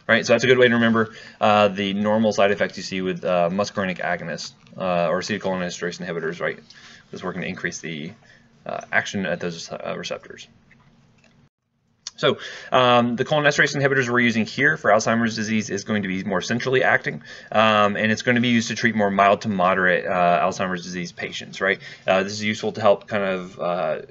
Right, so that's a good way to remember the normal side effects you see with muscarinic agonists or acetylcholinesterase inhibitors, right? It's working to increase the action at those receptors. So the cholinesterase inhibitors we're using here for Alzheimer's disease is going to be more centrally acting, and it's going to be used to treat more mild to moderate Alzheimer's disease patients, right? This is useful to help kind of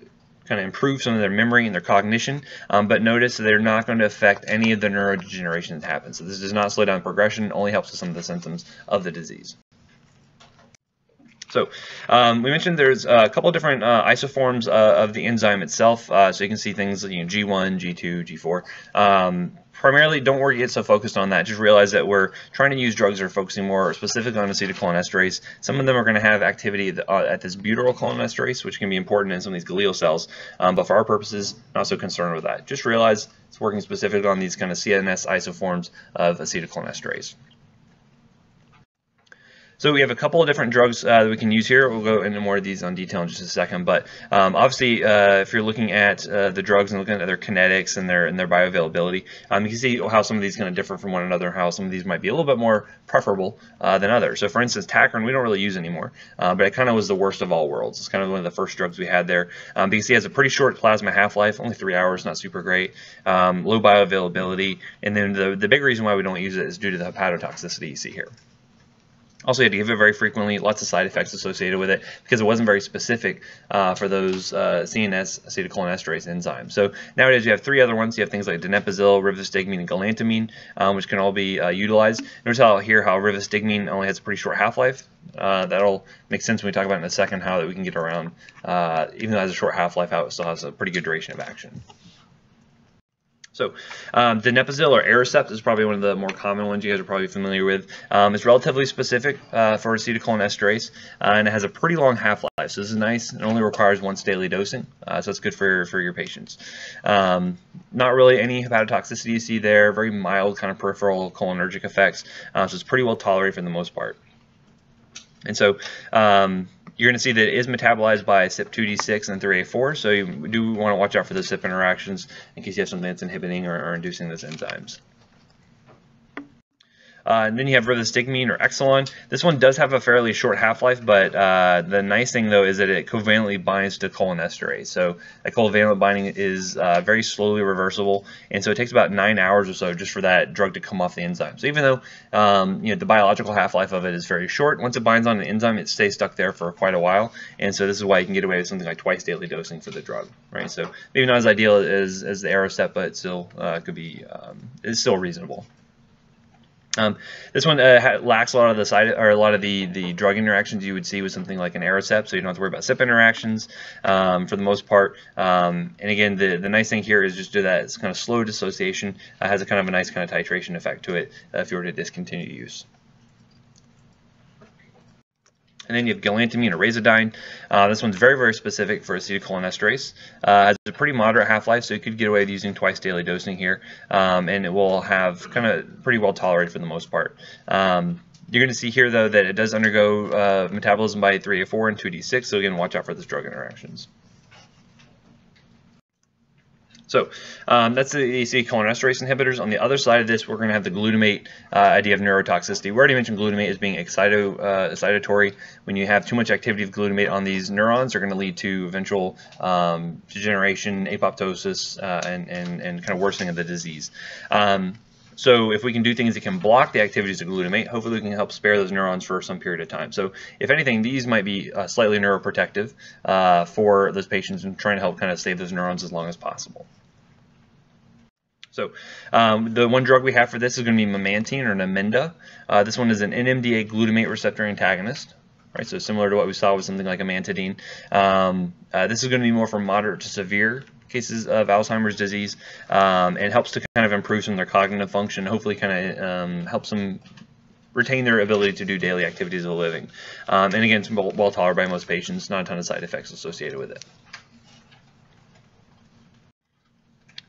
improve some of their memory and their cognition, but notice they're not going to affect any of the neurodegeneration that happens. So this does not slow down progression, it only helps with some of the symptoms of the disease. So we mentioned there's a couple of different isoforms of the enzyme itself, so you can see things like G1, G2, G4. Primarily, don't worry, get so focused on that. Just realize that we're trying to use drugs that are focusing more specifically on acetylcholinesterase. Some of them are going to have activity at this butyrylcholinesterase, which can be important in some of these glial cells. But for our purposes, not so concerned with that. Just realize it's working specifically on these kind of CNS isoforms of acetylcholinesterase. So we have a couple of different drugs that we can use here. We'll go into more of these on detail in just a second. But obviously, if you're looking at the drugs and looking at their kinetics and their bioavailability, you can see how some of these kind of differ from one another, how some of these might be a little bit more preferable than others. So for instance, Tacrin, we don't really use anymore, but it kind of was the worst of all worlds. It's kind of one of the first drugs we had there because he has a pretty short plasma half-life, only 3 hours, not super great, low bioavailability. And then the big reason why we don't use it is due to the hepatotoxicity you see here. Also, you had to give it very frequently, lots of side effects associated with it because it wasn't very specific for those CNS acetylcholinesterase enzymes. So nowadays you have 3 other ones. You have things like donepezil, rivastigmine, and galantamine, which can all be utilized. Notice how rivastigmine only has a pretty short half-life. That'll make sense when we talk about in a second how that we can get around, even though it has a short half-life, how it still has a pretty good duration of action. So donepezil or Aricept is probably one of the more common ones you guys are probably familiar with. It's relatively specific for acetylcholinesterase, and it has a pretty long half-life. So this is nice. It only requires once daily dosing, so it's good for your patients. Not really any hepatotoxicity you see there. Very mild kind of peripheral cholinergic effects. So it's pretty well tolerated for the most part. And so you're going to see that it is metabolized by CYP2D6 and 3A4, so you do want to watch out for those CYP interactions in case you have something that's inhibiting or inducing those enzymes. And then you have rivastigmine or Exelon. This one does have a fairly short half-life, but the nice thing though is that it covalently binds to cholinesterase. So that covalent binding is very slowly reversible, and so it takes about 9 hours or so just for that drug to come off the enzyme. So even though the biological half-life of it is very short, once it binds on an enzyme, it stays stuck there for quite a while, and so this is why you can get away with something like twice daily dosing for the drug, right? So maybe not as ideal as the Aricept, but it still could be it's still reasonable. This one lacks a lot of the drug interactions you would see with something like an Aricept, so you don't have to worry about CYP interactions for the most part. And again, the nice thing here is just that it's kind of slow dissociation. Has a kind of a nice kind of titration effect to it if you were to discontinue use. And then you have galantamine or razidine. This one's very, very specific for acetylcholinesterase. Has a pretty moderate half-life, so you could get away with using twice daily dosing here, and it will have kind of pretty well tolerated for the most part. You're going to see here, though, that it does undergo metabolism by 3A4 and 2D6, so again, watch out for those drug interactions. So that's the acetylcholinesterase inhibitors. On the other side of this, we're going to have the glutamate idea of neurotoxicity. We already mentioned glutamate as being excitatory. When you have too much activity of glutamate on these neurons, they're going to lead to eventual degeneration, apoptosis, and kind of worsening of the disease. So if we can do things that can block the activities of glutamate, hopefully we can help spare those neurons for some period of time. So if anything, these might be slightly neuroprotective for those patients and trying to help kind of save those neurons as long as possible. So the one drug we have for this is going to be memantine or Namenda. This one is an NMDA glutamate receptor antagonist. Right, so similar to what we saw with something like amantadine. This is going to be more for moderate to severe cases of Alzheimer's disease, and helps to kind of improve some of their cognitive function, hopefully kind of helps them retain their ability to do daily activities of living. And again, it's well tolerated by most patients, not a ton of side effects associated with it.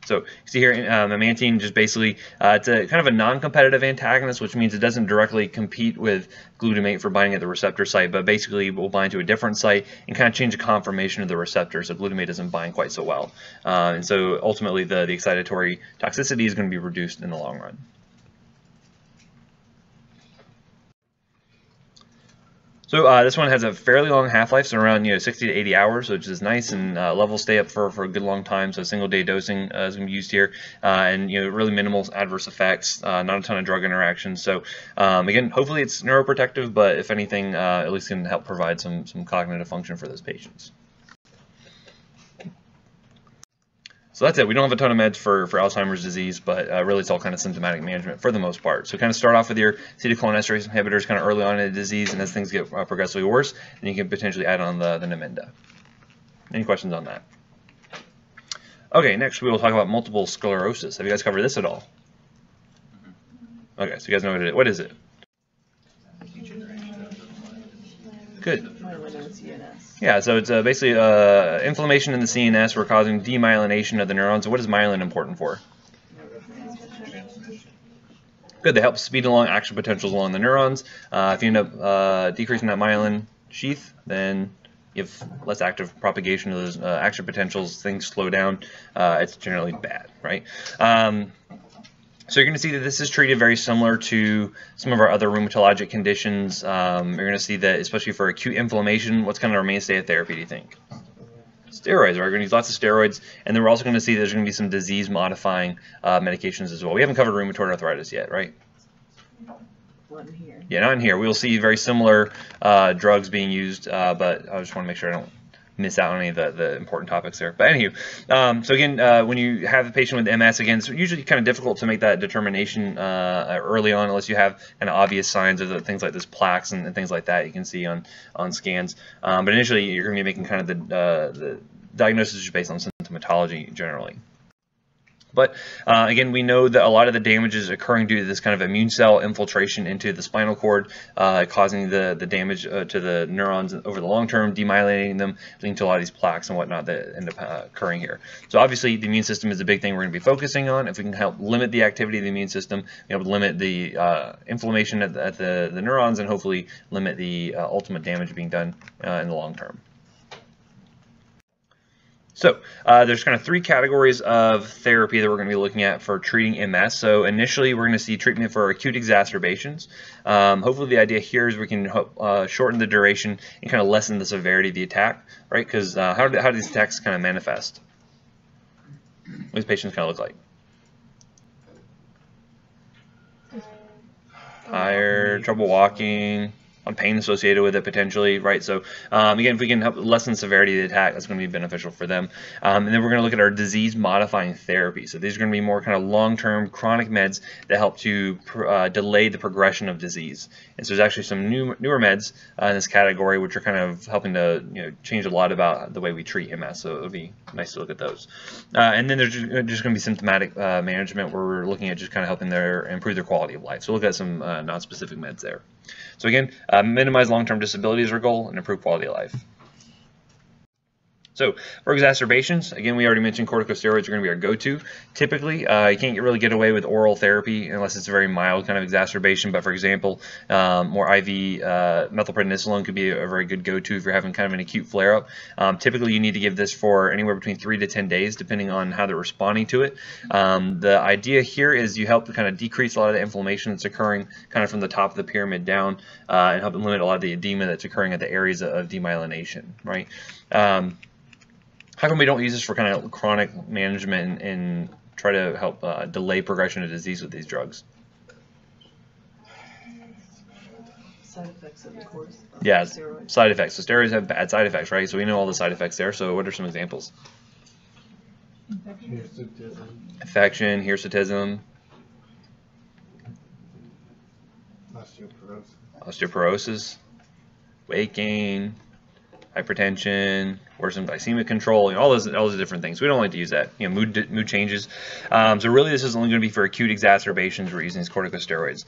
So you see here, memantine just basically, it's a kind of a non-competitive antagonist, which means it doesn't directly compete with glutamate for binding at the receptor site, but basically will bind to a different site and kind of change the conformation of the receptor, so glutamate doesn't bind quite so well. And so ultimately the excitatory toxicity is going to be reduced in the long run. So this one has a fairly long half-life, so around 60 to 80 hours, which is nice, and levels stay up for a good long time. So single-day dosing is going to be used here, and really minimal adverse effects, not a ton of drug interactions. So again, hopefully it's neuroprotective, but if anything, at least can help provide some cognitive function for those patients. So that's it. We don't have a ton of meds for Alzheimer's disease, but really it's all kind of symptomatic management for the most part. So kind of start off with your acetylcholinesterase inhibitors kind of early on in the disease, and as things get progressively worse, then you can potentially add on the Namenda. Any questions on that? Okay, next we will talk about multiple sclerosis. Have you guys covered this at all? Okay, so you guys know what it is. What is it? Good. Yeah, so it's basically inflammation in the CNS. We're causing demyelination of the neurons. So what is myelin important for? Good. They help speed along action potentials along the neurons. If you end up decreasing that myelin sheath, then you have less active propagation of those action potentials. Things slow down. It's generally bad, right? So you're going to see that this is treated very similar to some of our other rheumatologic conditions. You're going to see that, especially for acute inflammation, what's kind of our mainstay of therapy, do you think? Steroids. We're going to use lots of steroids, and then we're also going to see there's going to be some disease-modifying medications as well. We haven't covered rheumatoid arthritis yet, right? Not in here. Yeah, not in here. We'll see very similar drugs being used, but I just want to make sure I don't miss out on any of the important topics there. But anywho, so again, when you have a patient with MS, again, it's usually kind of difficult to make that determination early on unless you have kind of obvious signs of things like this plaques and things like that you can see on scans. But initially, you're going to be making kind of the diagnosis based on symptomatology generally. But again, we know that a lot of the damage is occurring due to this kind of immune cell infiltration into the spinal cord, causing the damage to the neurons over the long term, demyelinating them, leading to a lot of these plaques and whatnot that end up occurring here. So obviously, the immune system is a big thing we're going to be focusing on. If we can help limit the activity of the immune system, be able to limit the inflammation at the neurons, and hopefully limit the ultimate damage being done in the long term. So there's kind of three categories of therapy that we're going to be looking at for treating MS. So initially, we're going to see treatment for acute exacerbations. Hopefully, the idea here is we can shorten the duration and kind of lessen the severity of the attack, right? Because how do these attacks kind of manifest? What do patients kind of look like? Tired, trouble walking, on pain associated with it potentially, right? So again, if we can help lessen the severity of the attack, that's going to be beneficial for them. And then we're going to look at our disease-modifying therapy. So these are going to be more kind of long-term chronic meds that help to delay the progression of disease. And so there's actually some newer meds in this category, which are kind of helping to change a lot about the way we treat MS. So it'll be nice to look at those. And then there's just going to be symptomatic management, where we're looking at just kind of helping improve their quality of life. So we'll look at some non-specific meds there. So again, minimize long-term disability is our goal and improve quality of life. So for exacerbations, again, we already mentioned corticosteroids are going to be our go-to. Typically, you can't really get away with oral therapy unless it's a very mild kind of exacerbation. But for example, more IV methylprednisolone could be a very good go-to if you're having kind of an acute flare-up. Typically, you need to give this for anywhere between 3 to 10 days, depending on how they're responding to it. The idea here is you help to kind of decrease a lot of the inflammation that's occurring kind of from the top of the pyramid down, and help limit a lot of the edema that's occurring at the areas of demyelination, right? How come we don't use this for kind of chronic management and try to help delay progression of disease with these drugs? Side effects of the course. Yeah, Steroids. side effects. So steroids have bad side effects, right? So we know all the side effects there. So what are some examples? Infection, hirsutism, osteoporosis, weight gain, hypertension, worsened glycemic control, all those different things. We don't like to use that. Mood changes. So really, this is only going to be for acute exacerbations. We're using these corticosteroids.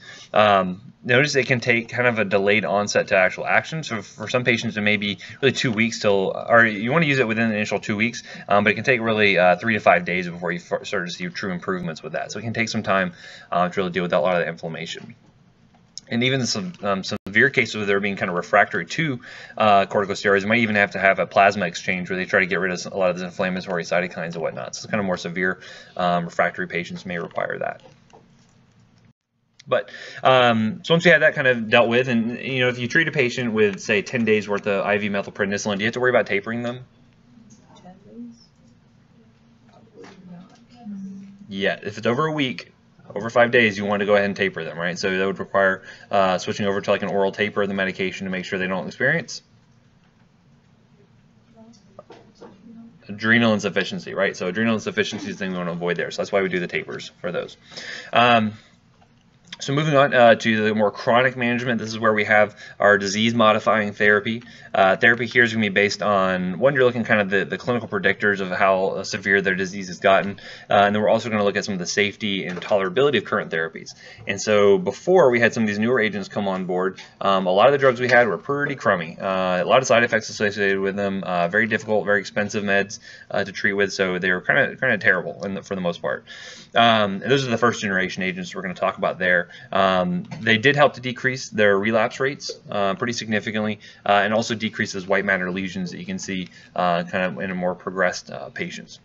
Notice it can take kind of a delayed onset to actual action. So for some patients, it may be really 2 weeks or you want to use it within the initial 2 weeks, but it can take really 3 to 5 days before you start to see true improvements with that. So it can take some time to really deal with a lot of the inflammation. And even some severe cases where they're being kind of refractory to corticosteroids, might even have to have a plasma exchange where they try to get rid of a lot of the inflammatory cytokines and whatnot. So kind of more severe refractory patients may require that. But so once you have that kind of dealt with, and if you treat a patient with, say, 10 days worth of IV methylprednisolone, do you have to worry about tapering them? 10 days? Probably not. Yeah, if it's over a week, over 5 days, you want to go ahead and taper them, right? So that would require switching over to like an oral taper of the medication to make sure they don't experience adrenal insufficiency, right? So adrenal insufficiency is the thing we want to avoid there. So that's why we do the tapers for those. So moving on to the more chronic management, this is where we have our disease-modifying therapy. Therapy here is going to be based on, one, you're looking kind of the clinical predictors of how severe their disease has gotten, and then we're also going to look at some of the safety and tolerability of current therapies. And so before we had some of these newer agents come on board, a lot of the drugs we had were pretty crummy. A lot of side effects associated with them, very difficult, very expensive meds to treat with, so they were kind of terrible for the most part. And those are the first generation agents we're going to talk about there. They did help to decrease their relapse rates pretty significantly, and also decrease those white matter lesions that you can see kind of in a more progressed patients.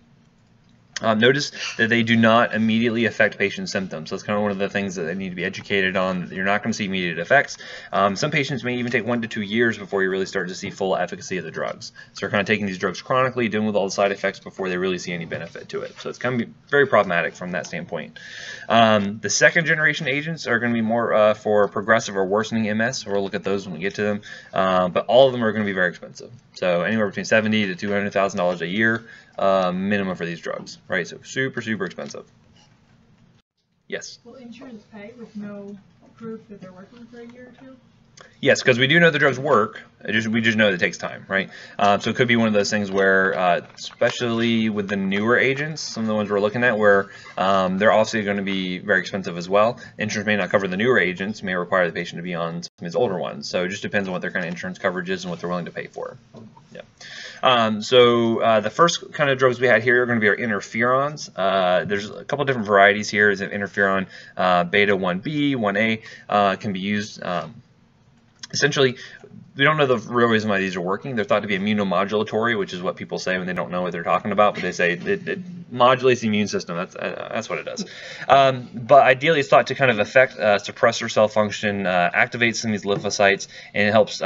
Notice that they do not immediately affect patient symptoms. So that's kind of one of the things that they need to be educated on. You're not going to see immediate effects. Some patients may even take 1 to 2 years before you really start to see full efficacy of the drugs. So they're kind of taking these drugs chronically, dealing with all the side effects before they really see any benefit to it. So it's going to be very problematic from that standpoint. The second generation agents are going to be more for progressive or worsening MS. We'll look at those when we get to them. But all of them are going to be very expensive. So anywhere between $70,000 to $200,000 a year. Minimum for these drugs, right? So super, super expensive. Yes? Will insurance pay with no proof that they're working for a year or two? Yes, because we do know the drugs work. We just know that it takes time, right? So it could be one of those things where, especially with the newer agents, some of the ones we're looking at, where they're obviously going to be very expensive as well. Insurance may not cover the newer agents, may require the patient to be on some of these older ones. So it just depends on what their kind of insurance coverage is and what they're willing to pay for. Yeah. The first kind of drugs we had here are going to be our interferons. There's a couple different varieties here. Is interferon beta 1b, 1a can be used. Essentially, we don't know the real reason why these are working. They're thought to be immunomodulatory, which is what people say when they don't know what they're talking about, but they say it modulates the immune system. That's what it does. But ideally, it's thought to kind of affect suppressor cell function, activate some of these lymphocytes, and it helps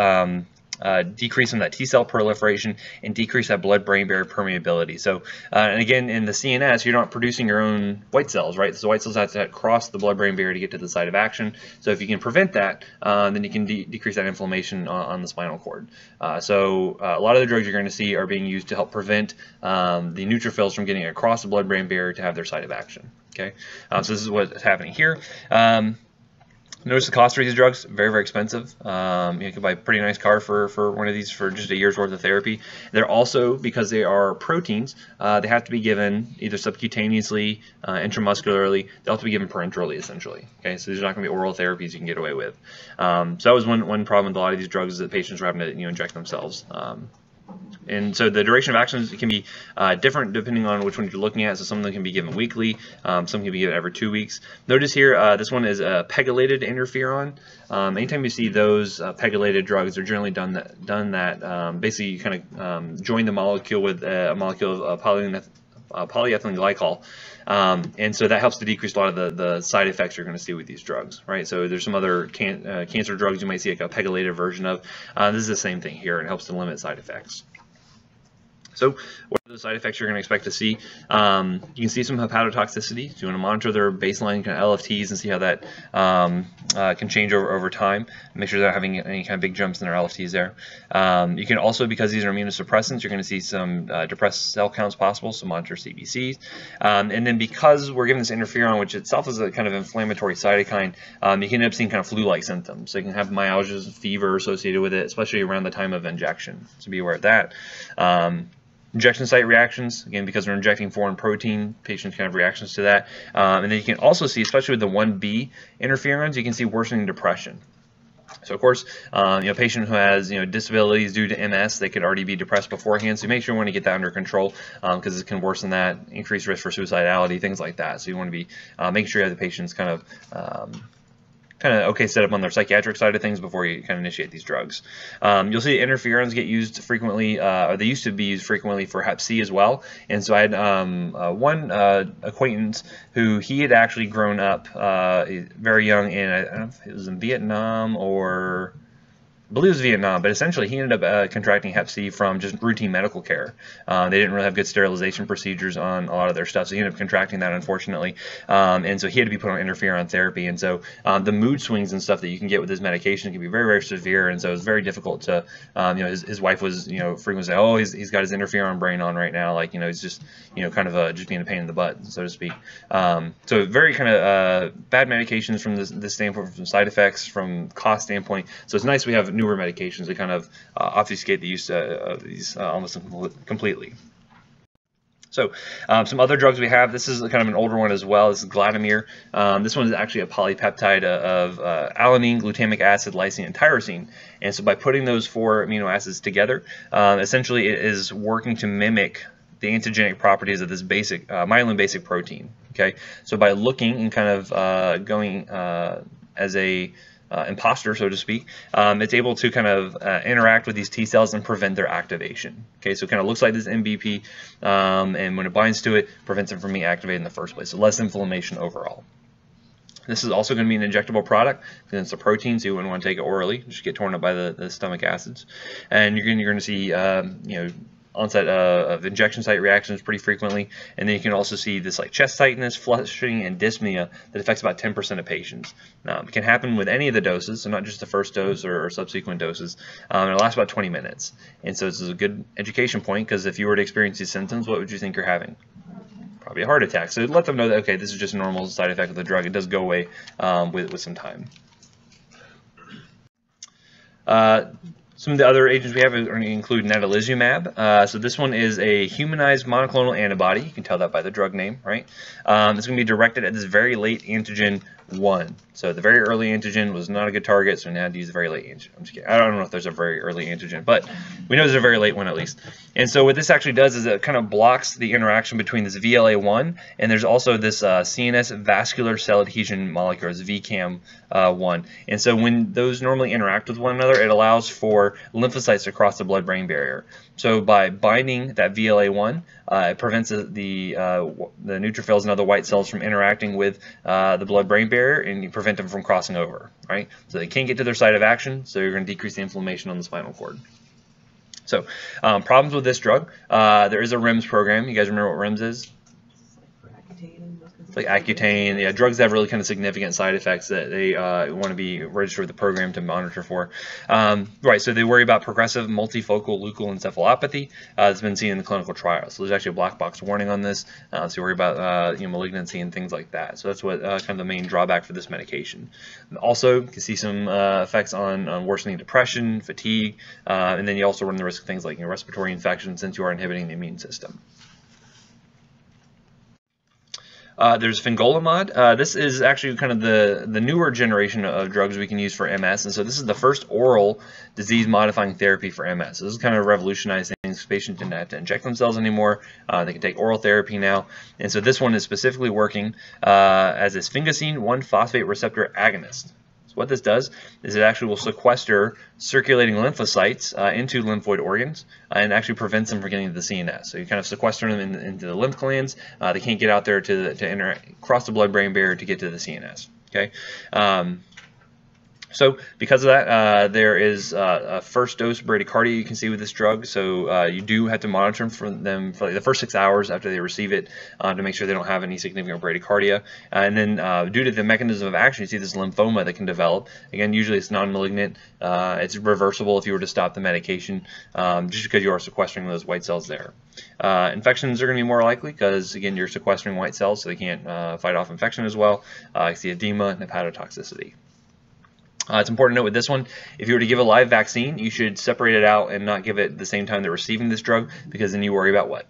decrease some of that T cell proliferation and decrease that blood-brain barrier permeability. So, and again, in the CNS, you're not producing your own white cells, right? So white cells have to cross the blood-brain barrier to get to the site of action. So if you can prevent that, then you can decrease that inflammation on the spinal cord. A lot of the drugs you're going to see are being used to help prevent the neutrophils from getting across the blood-brain barrier to have their site of action. Okay, so this is what's happening here. Notice the cost for these drugs, very, very expensive. You can buy a pretty nice car for one of these for just a year's worth of therapy. They're also, because they are proteins, they have to be given either subcutaneously, intramuscularly. They'll have to be given parenterally, essentially. Okay, so these are not going to be oral therapies you can get away with. So that was one problem with a lot of these drugs, is that patients are having to inject themselves. And so the duration of actions can be different depending on which one you're looking at. So some of them can be given weekly, some can be given every 2 weeks. Notice here, this one is a pegylated interferon. Anytime you see those pegylated drugs, they're generally done that basically you kind of join the molecule with a molecule of polyethylene glycol. And so that helps to decrease a lot of the side effects you're going to see with these drugs, right? So there's some other cancer drugs you might see like a pegylated version of. This is the same thing here. It helps to limit side effects. So what are the side effects you're going to expect to see? You can see some hepatotoxicity. So you want to monitor their baseline kind of LFTs and see how that can change over time. Make sure they're not having any kind of big jumps in their LFTs there. You can also, because these are immunosuppressants, you're going to see some depressed cell counts possible, so monitor CBCs. And then because we're giving this interferon, which itself is a kind of inflammatory cytokine, you can end up seeing kind of flu-like symptoms. So you can have myalgias, fever associated with it, especially around the time of injection. So be aware of that. Injection site reactions, again, because we're injecting foreign protein, patients can have reactions to that. And then you can also see, especially with the 1B interferons, you can see worsening depression. So of course, a patient who has disabilities due to MS, they could already be depressed beforehand. So you make sure you want to get that under control because it can worsen that, increase risk for suicidality, things like that. So you want to be making sure you have the patients kind of okay set up on their psychiatric side of things before you kind of initiate these drugs. You'll see interferons get used frequently, or they used to be used frequently for Hep C as well. And so I had one acquaintance who he had actually grown up very young in, I don't know if it was in Vietnam or I believe it was Vietnam, but essentially he ended up contracting Hep C from just routine medical care. They didn't really have good sterilization procedures on a lot of their stuff, so he ended up contracting that, unfortunately. And so he had to be put on interferon therapy. And so the mood swings and stuff that you can get with this medication can be very, very severe. And so it's very difficult to, his wife was, frequently saying, oh, he's got his interferon brain on right now. Like, he's just, kind of just being a pain in the butt, so to speak. So very kind of bad medications from this standpoint, from side effects, from cost standpoint. So it's nice we have newer medications that kind of obfuscate the use of these almost completely. So some other drugs we have, this is kind of an older one as well. This is glutamate. This one is actually a polypeptide of alanine, glutamic acid, lysine, and tyrosine. And so by putting those 4 amino acids together, essentially it is working to mimic the antigenic properties of this basic myelin basic protein. Okay, so by looking and kind of going as a imposter, so to speak, it's able to kind of interact with these T cells and prevent their activation. Okay, so it kind of looks like this MBP, and when it binds to it, prevents it from being activated in the first place. So less inflammation overall. This is also going to be an injectable product because it's a protein, so you wouldn't want to take it orally. Just get torn up by the stomach acids, and you're going to see onset of injection site reactions pretty frequently, and then you can also see this like chest tightness, flushing, and dyspnea that affects about 10% of patients. It can happen with any of the doses, so not just the first dose or subsequent doses, and it lasts about 20 minutes. And so this is a good education point because if you were to experience these symptoms, what would you think you're having? Probably a heart attack. So let them know that, okay, this is just a normal side effect of the drug. It does go away with some time. Some of the other agents we have include natalizumab. So this one is a humanized monoclonal antibody. You can tell that by the drug name, right? It's going to be directed at this very late antigen 1. So the very early antigen was not a good target, so we had to use the very late antigen. I'm just kidding. I don't know if there's a very early antigen, but we know there's a very late one at least. And so what this actually does is it kind of blocks the interaction between this VLA1 and there's also this CNS vascular cell adhesion molecule, this VCAM1. And so when those normally interact with one another, it allows for lymphocytes to cross the blood-brain barrier. So by binding that VLA1, it prevents the neutrophils and other white cells from interacting with the blood-brain barrier, and you prevent them from crossing over, right? So they can't get to their site of action, so you're going to decrease the inflammation on the spinal cord. So problems with this drug, there is a REMS program. You guys remember what REMS is? Like Accutane, yeah, drugs that have really kind of significant side effects that they want to be registered with the program to monitor for. Right, so they worry about progressive multifocal leukoencephalopathy. It's been seen in the clinical trials. So there's actually a black box warning on this. So you worry about malignancy and things like that. So that's what kind of the main drawback for this medication. Also, you can see some effects on worsening depression, fatigue, and then you also run the risk of things like respiratory infections since you are inhibiting the immune system. There's fingolimod. This is actually kind of the newer generation of drugs we can use for MS, and so this is the first oral disease-modifying therapy for MS. So this is kind of revolutionized things. Patients didn't have to inject themselves anymore. They can take oral therapy now, and so this one is specifically working as this sphingosine 1-phosphate receptor agonist. What this does is it actually will sequester circulating lymphocytes into lymphoid organs and actually prevents them from getting to the CNS. So you kind of sequester them into the lymph glands. They can't get out there to cross the blood-brain barrier to get to the CNS. Okay. So because of that, there is a first dose bradycardia you can see with this drug. So you do have to monitor them for the first 6 hours after they receive it to make sure they don't have any significant bradycardia. And then due to the mechanism of action, you see this lymphoma that can develop. Again, usually it's non-malignant. It's reversible if you were to stop the medication just because you are sequestering those white cells there. Infections are going to be more likely because, again, you're sequestering white cells, so they can't fight off infection as well. You see edema and hepatotoxicity. It's important to note with this one, if you were to give a live vaccine, you should separate it out and not give it at the same time they're receiving this drug, because then you worry about what?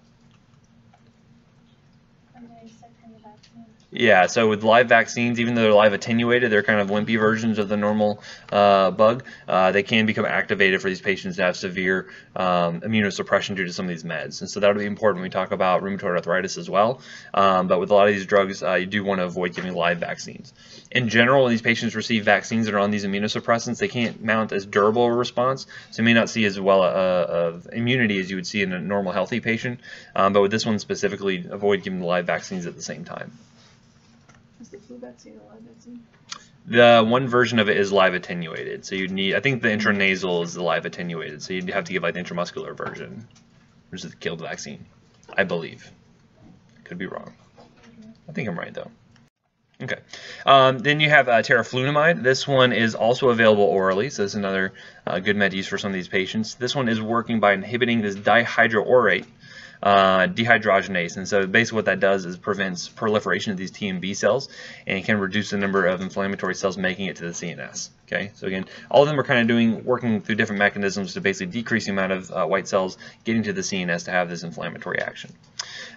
Yeah, so with live vaccines, even though they're live attenuated, they're kind of wimpy versions of the normal bug. They can become activated for these patients that have severe immunosuppression due to some of these meds. And so that'll be important when we talk about rheumatoid arthritis as well. But with a lot of these drugs, you do want to avoid giving live vaccines. In general, when these patients receive vaccines that are on these immunosuppressants, they can't mount as durable a response, so you may not see as well of immunity as you would see in a normal healthy patient. But with this one specifically, avoid giving the live vaccines at the same time. Is the flu vaccine a live vaccine? The one version of it is live attenuated, so you'd need, I think the intranasal is the live attenuated, so you'd have to give like the intramuscular version, which is the killed vaccine, I believe. Could be wrong. I think I'm right though. Okay. Then you have teriflunomide. This one is also available orally, so this is another good med use for some of these patients. This one is working by inhibiting this dihydroorate dehydrogenase, and so basically what that does is prevents proliferation of these T and B cells and can reduce the number of inflammatory cells making it to the CNS. Okay, so again, all of them are kind of working through different mechanisms to basically decrease the amount of white cells getting to the CNS to have this inflammatory action.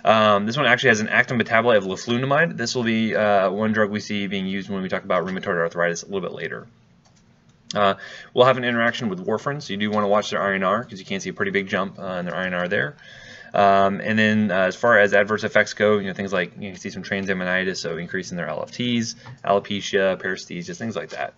This one actually has an active metabolite of leflunomide. This will be one drug we see being used when we talk about rheumatoid arthritis a little bit later. We'll have an interaction with warfarin, so you do want to watch their INR because you can see a pretty big jump in their INR there. And then as far as adverse effects go, things like you can see some transaminitis, so increase in their LFTs, alopecia, paresthesia, things like that.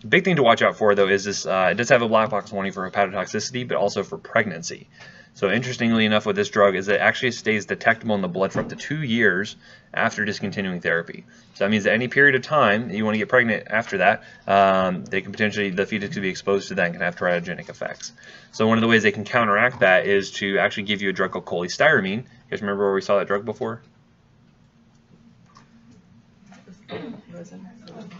Big thing to watch out for, though, is this. It does have a black box warning for hepatotoxicity, but also for pregnancy. So interestingly enough, with this drug is that it actually stays detectable in the blood for up to 2 years after discontinuing therapy. So that means that any period of time that you want to get pregnant after that, they can potentially, the fetus could be exposed to that and can have teratogenic effects. So one of the ways they can counteract that is to actually give you a drug called cholestyramine. You guys remember where we saw that drug before?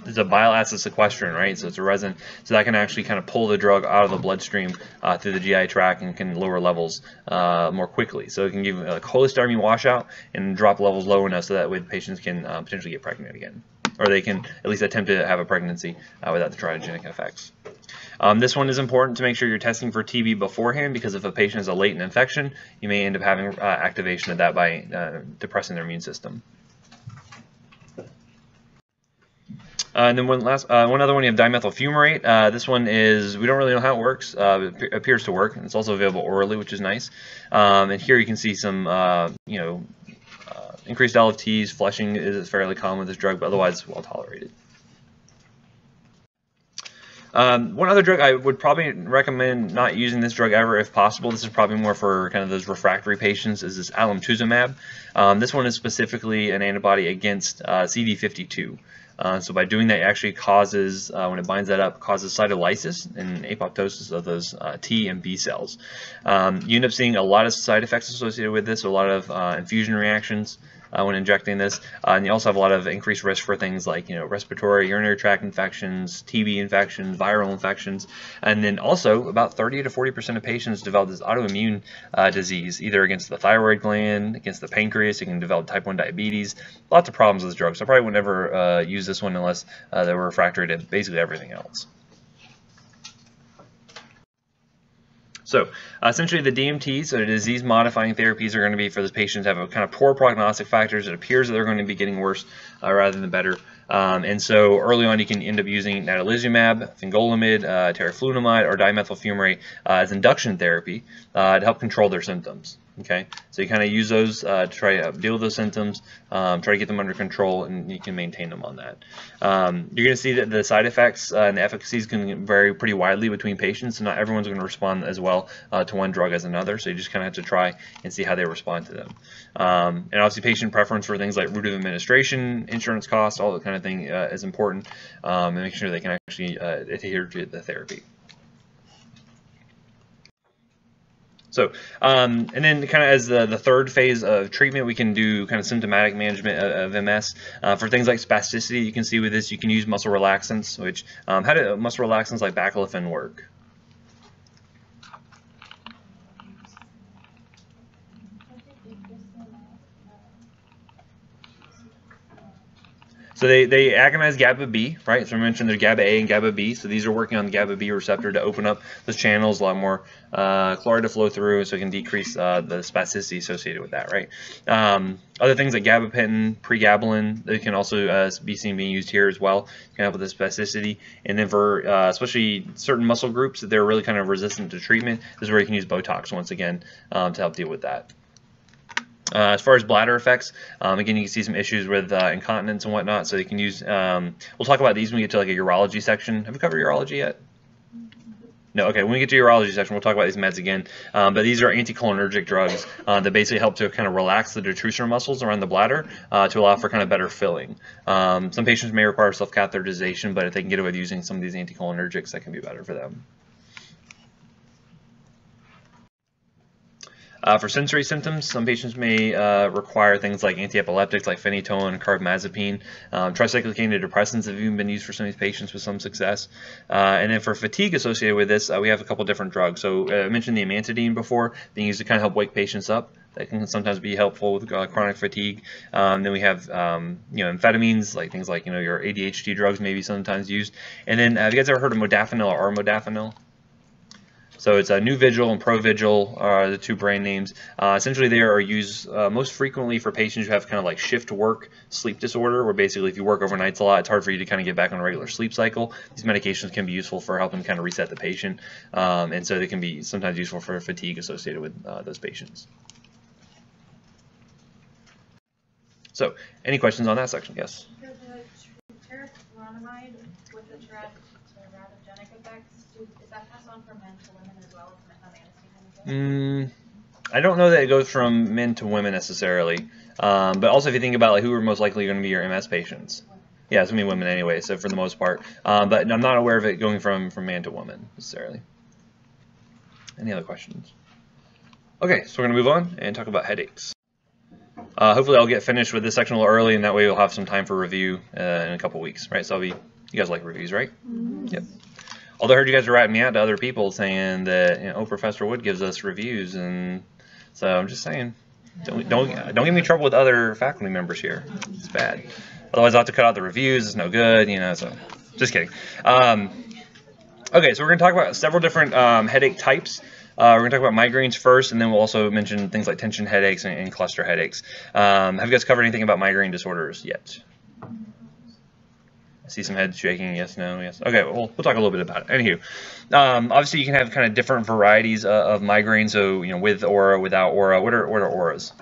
It's a bile acid sequestrant, right? So it's a resin. So that can actually kind of pull the drug out of the bloodstream through the GI tract and can lower levels more quickly. So it can give a cholestyramine washout and drop levels low enough so that way patients can potentially get pregnant again. Or they can at least attempt to have a pregnancy without the teratogenic effects. This one is important to make sure you're testing for TB beforehand, because if a patient has a latent infection, you may end up having activation of that by depressing their immune system. And then one other one, you have dimethyl fumarate. This one is, we don't really know how it works. It appears to work. It's also available orally, which is nice. And here you can see some, increased LFTs. Flushing is fairly common with this drug, but otherwise well tolerated. One other drug, I would probably recommend not using this drug ever if possible. This is probably more for kind of those refractory patients, is this alemtuzumab. This one is specifically an antibody against CD52. So by doing that, it actually causes, when it binds that up, causes cytolysis and apoptosis of those T and B cells. You end up seeing a lot of side effects associated with this, a lot of infusion reactions when injecting this, and you also have a lot of increased risk for things like respiratory, urinary tract infections, TB infections, viral infections, and then also about 30 to 40% of patients develop this autoimmune disease, either against the thyroid gland, against the pancreas. You can develop type 1 diabetes. Lots of problems with this drug, so I probably would never use this one unless they were refractory to basically everything else. So essentially the DMTs, so disease-modifying therapies, are going to be for those patients who have a kind of poor prognostic factors. It appears that they're going to be getting worse rather than better. And so early on you can end up using natalizumab, fingolimod, teriflunomide, or dimethyl fumarate as induction therapy to help control their symptoms. Okay, so you kind of use those to try to deal with those symptoms, try to get them under control, and you can maintain them on that. You're going to see that the side effects and the efficacies can vary pretty widely between patients, so not everyone's going to respond as well to one drug as another, so you just kind of have to try and see how they respond to them. And obviously patient preference for things like route of administration, insurance costs, all that kind of thing is important, and making sure they can actually adhere to the therapy. So, and then kind of as the third phase of treatment, we can do kind of symptomatic management of MS. For things like spasticity, you can see with this, you can use muscle relaxants, which, how do muscle relaxants like baclofen work? So they agonize GABA B, right? So I mentioned there's GABA A and GABA B. So these are working on the GABA B receptor to open up those channels, a lot more chloride to flow through, so it can decrease the spasticity associated with that, right? Other things like gabapentin, pregabalin, they can also be seen being used here as well. Can help with the spasticity. And then for especially certain muscle groups that they're really kind of resistant to treatment, this is where you can use Botox once again to help deal with that. As far as bladder effects, again, you can see some issues with incontinence and whatnot, so you can use, we'll talk about these when we get to like a urology section. Have we covered urology yet? No, okay, when we get to urology section, we'll talk about these meds again, but these are anticholinergic drugs that basically help to kind of relax the detrusor muscles around the bladder to allow for kind of better filling. Some patients may require self-catheterization, but if they can get away with using some of these anticholinergics, that can be better for them. For sensory symptoms, some patients may require things like antiepileptics like phenytoin and carbamazepine. Tricyclic antidepressants have even been used for some of these patients with some success. And then for fatigue associated with this, we have a couple different drugs. So I mentioned the amantadine before, being used to kind of help wake patients up. That can sometimes be helpful with chronic fatigue. Then we have amphetamines, like things like your ADHD drugs may be sometimes used. And then have you guys ever heard of modafinil or armodafinil? So it's Nuvigil and Provigil are the two brand names. Essentially, they are used most frequently for patients who have kind of like shift work sleep disorder, where basically if you work overnights a lot, it's hard for you to kind of get back on a regular sleep cycle. These medications can be useful for helping kind of reset the patient, and so they can be sometimes useful for fatigue associated with those patients. So, any questions on that section? Yes? Teriflunomide with the teratogenic effects, is that passed on from men to women as well as anesthesia? I don't know that it goes from men to women necessarily, but also if you think about like who are most likely going to be your MS patients, yeah, it's going to be women anyway, so for the most part, but I'm not aware of it going from man to woman necessarily. Any other questions? Okay, so we're going to move on and talk about headaches. Hopefully I'll get finished with this section a little early, and that way we'll have some time for review in a couple weeks, right? So you guys like reviews, right? Mm-hmm. Yep. Although I heard you guys are ratting me out to other people saying that, oh, Professor Wood gives us reviews, and so I'm just saying, don't give me trouble with other faculty members here. It's bad. Otherwise I'll have to cut out the reviews. It's no good, so just kidding. Okay, so we're going to talk about several different headache types. We're going to talk about migraines first, and then we'll also mention things like tension headaches and cluster headaches. Have you guys covered anything about migraine disorders yet? I see some heads shaking. Yes, no, yes. Okay, well, we'll talk a little bit about it. Anywho, obviously you can have kind of different varieties of migraine. So, with aura, without aura. What are auras?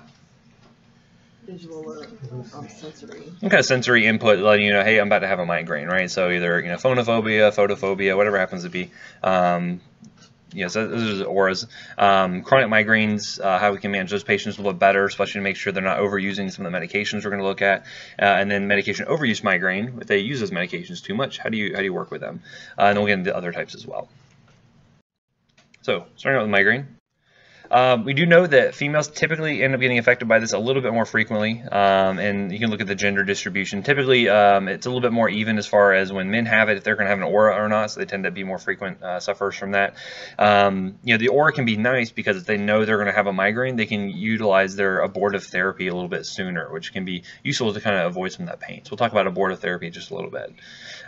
Visual or sensory. Some kind of sensory input letting you know, hey, I'm about to have a migraine, right? So either phonophobia, photophobia, whatever happens to be. So those are auras. Chronic migraines, how we can manage those patients a little bit better, especially to make sure they're not overusing some of the medications we're going to look at. And then medication overuse migraine, if they use those medications too much, how do you work with them? And then we'll get into other types as well. So starting out with migraine. We do know that females typically end up getting affected by this a little bit more frequently, and you can look at the gender distribution. Typically, it's a little bit more even as far as when men have it, if they're going to have an aura or not, so they tend to be more frequent sufferers from that. The aura can be nice because if they know they're going to have a migraine, they can utilize their abortive therapy a little bit sooner, which can be useful to kind of avoid some of that pain. So we'll talk about abortive therapy in just a little bit.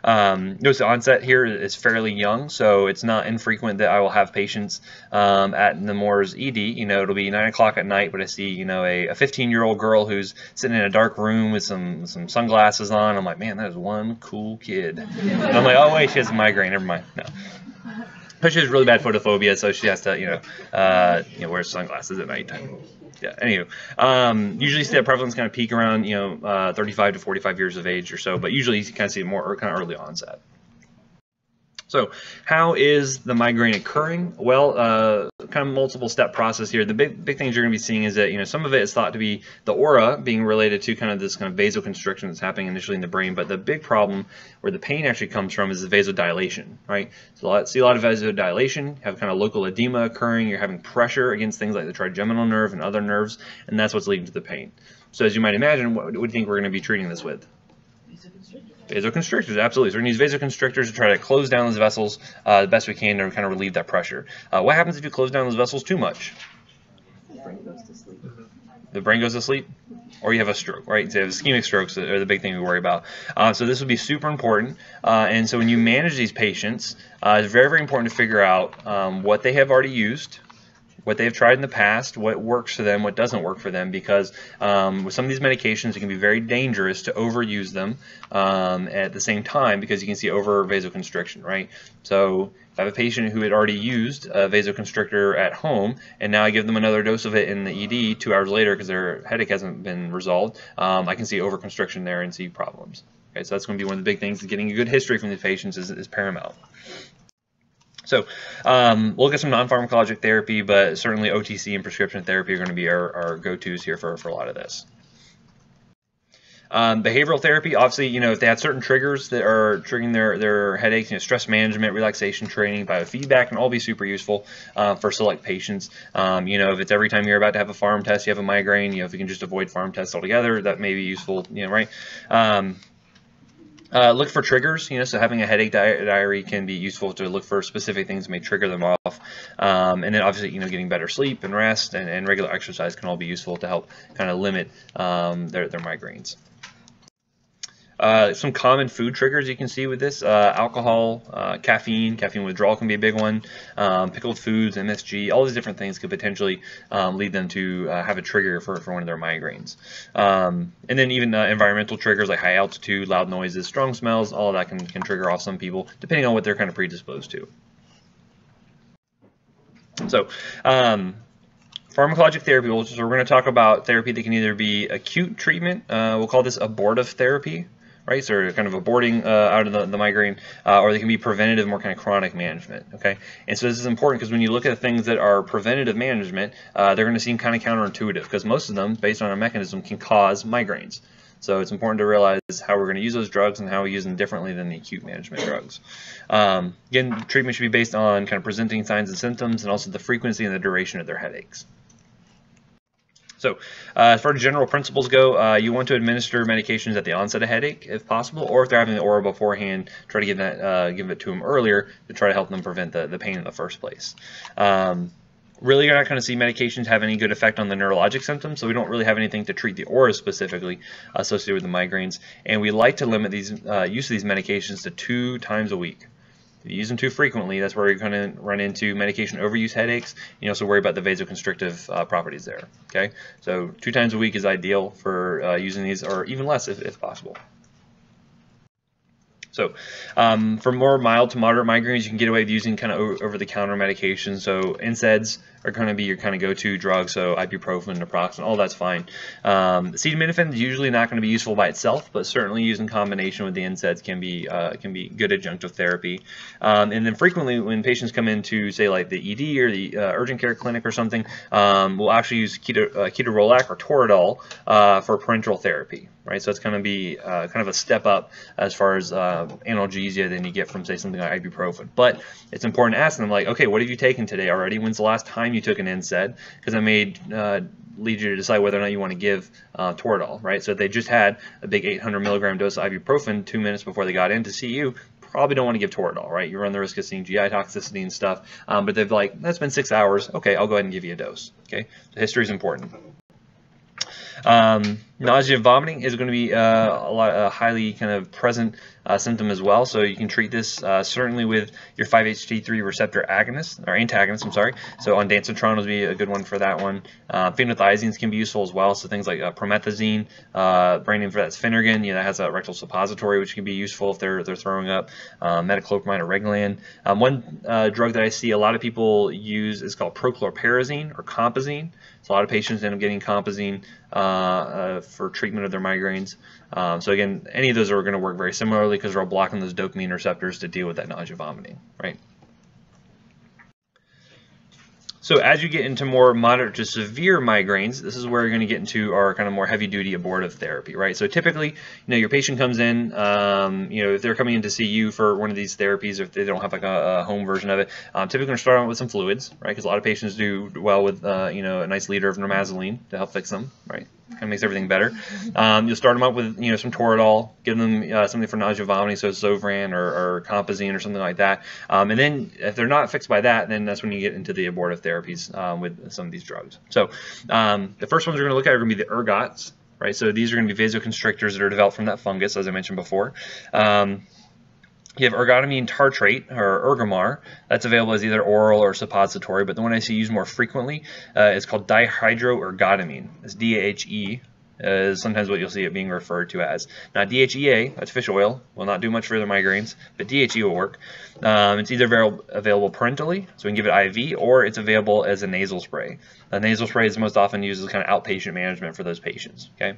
Notice the onset here is fairly young, so it's not infrequent that I will have patients at Nemours ED. It'll be 9 o'clock at night, but I see, a 15-year-old girl who's sitting in a dark room with some sunglasses on. I'm like, man, that is one cool kid. And I'm like, oh wait, she has a migraine. Never mind. No. But she has really bad photophobia, so she has to, wear sunglasses at nighttime. Yeah. Anywho, usually see that prevalence kind of peak around, 35 to 45 years of age or so, but usually you kind of see it more kind of early onset. So how is the migraine occurring? Well, kind of multiple step process here. The big things you're going to be seeing is that, some of it is thought to be the aura being related to kind of this kind of vasoconstriction that's happening initially in the brain. But the big problem where the pain actually comes from is the vasodilation, right? So see a lot of vasodilation, you have kind of local edema occurring, you're having pressure against things like the trigeminal nerve and other nerves, and that's what's leading to the pain. So as you might imagine, what do you think we're going to be treating this with? Vasoconstrictors, absolutely. So we're going to use vasoconstrictors to try to close down those vessels the best we can to kind of relieve that pressure. What happens if you close down those vessels too much? The brain goes to sleep. The brain goes to sleep? Or you have a stroke, right? So ischemic strokes are the big thing we worry about. So this would be super important. And so when you manage these patients, it's very, very important to figure out what they have already used, what they've tried in the past, what works for them, what doesn't work for them, because with some of these medications, it can be very dangerous to overuse them at the same time because you can see over vasoconstriction, right? So if I have a patient who had already used a vasoconstrictor at home, and now I give them another dose of it in the ED 2 hours later because their headache hasn't been resolved, I can see overconstriction there and see problems. Okay, so that's going to be one of the big things. Getting a good history from these patients is paramount. So we'll look at some non-pharmacologic therapy, but certainly OTC and prescription therapy are going to be our go-tos here for a lot of this. Behavioral therapy, obviously, if they have certain triggers that are triggering their headaches, stress management, relaxation training, biofeedback can all be super useful for select patients. If it's every time you're about to have a pharm test, you have a migraine, if you can just avoid pharm tests altogether, that may be useful, right? Look for triggers, so having a headache diary can be useful to look for specific things that may trigger them off. And then obviously, getting better sleep and rest and regular exercise can all be useful to help kind of limit their migraines. Some common food triggers you can see with this, alcohol, caffeine withdrawal can be a big one, pickled foods, MSG, all these different things could potentially lead them to have a trigger for one of their migraines. And then even environmental triggers like high altitude, loud noises, strong smells, all of that can trigger off some people depending on what they're kind of predisposed to. So, pharmacologic therapy, so we're going to talk about therapy that can either be acute treatment, we'll call this abortive therapy, right? So they're kind of aborting out of the migraine, or they can be preventative, more kind of chronic management, okay? And so this is important because when you look at things that are preventative management, they're going to seem kind of counterintuitive because most of them, based on a mechanism, can cause migraines. So it's important to realize how we're going to use those drugs and how we use them differently than the acute management drugs. Again, treatment should be based on kind of presenting signs and symptoms and also the frequency and the duration of their headaches. So as far as general principles go, you want to administer medications at the onset of headache if possible, or if they're having the aura beforehand, try to give it to them earlier to try to help them prevent the pain in the first place. Really, you're not going to see medications have any good effect on the neurologic symptoms, so we don't really have anything to treat the aura specifically associated with the migraines. And we like to limit these use of these medications to 2 times a week. If you use them too frequently, that's where you're going to run into medication overuse headaches. You also worry about the vasoconstrictive properties there. Okay, so 2 times a week is ideal for using these, or even less if possible. So for more mild to moderate migraines, you can get away with using kind of over-the-counter medications. So NSAIDs are going to be your kind of go-to drug, so ibuprofen, naproxen, all that's fine. Acetaminophen is usually not going to be useful by itself, but certainly used in combination with the NSAIDs can be good adjunctive therapy. And then frequently when patients come into, say, like the ED or the urgent care clinic or something, we'll actually use ketorolac or Toradol for parenteral therapy. Right, so it's going to be kind of a step up as far as analgesia than you get from, say, something like ibuprofen. But it's important to ask them, like, okay, what have you taken today already? When's the last time you took an NSAID? Because that may lead you to decide whether or not you want to give Toradol, right? So if they just had a big 800 milligram dose of ibuprofen 2 minutes before they got in to see you, probably don't want to give Toradol, right? You run the risk of seeing GI toxicity and stuff. But they've like, that's been 6 hours. Okay, I'll go ahead and give you a dose. Okay, so history is important. Nausea and vomiting is going to be a highly kind of present symptom as well, so you can treat this certainly with your 5-HT3 receptor agonist, or antagonist, I'm sorry. So ondansetron would be a good one for that one. Phenothiazines can be useful as well, so things like promethazine, brand name for that's Phenergan, that has a rectal suppository, which can be useful if they're throwing up. Metoclopramide or Reglan. One drug that I see a lot of people use is called prochlorperazine or compazine. So a lot of patients end up getting compazine for treatment of their migraines. So again, any of those are going to work very similarly because they're all blocking those dopamine receptors to deal with that nausea vomiting, right? So as you get into more moderate to severe migraines, this is where you're going to get into our kind of more heavy-duty abortive therapy, right? So typically, your patient comes in, if they're coming in to see you for one of these therapies, if they don't have like a home version of it, typically going to start out with some fluids, right? Because a lot of patients do well with, a nice liter of normazoline to help fix them, right? Kind of makes everything better. You'll start them up with, some Toradol, give them something for nausea vomiting, so Zofran or Compazine or something like that. And then if they're not fixed by that, then that's when you get into the abortive therapies with some of these drugs. So the first ones we're going to look at are going to be the ergots, right? So these are going to be vasoconstrictors that are developed from that fungus, as I mentioned before. You have ergotamine tartrate, or Ergamar. That's available as either oral or suppository, but the one I see used more frequently is called dihydroergotamine. It's DHE, is sometimes what you'll see it being referred to as. Now DHEA, that's fish oil, will not do much for the migraines, but DHE will work. It's either available parenterally, so we can give it IV, or it's available as a nasal spray. A nasal spray is most often used as kind of outpatient management for those patients, okay?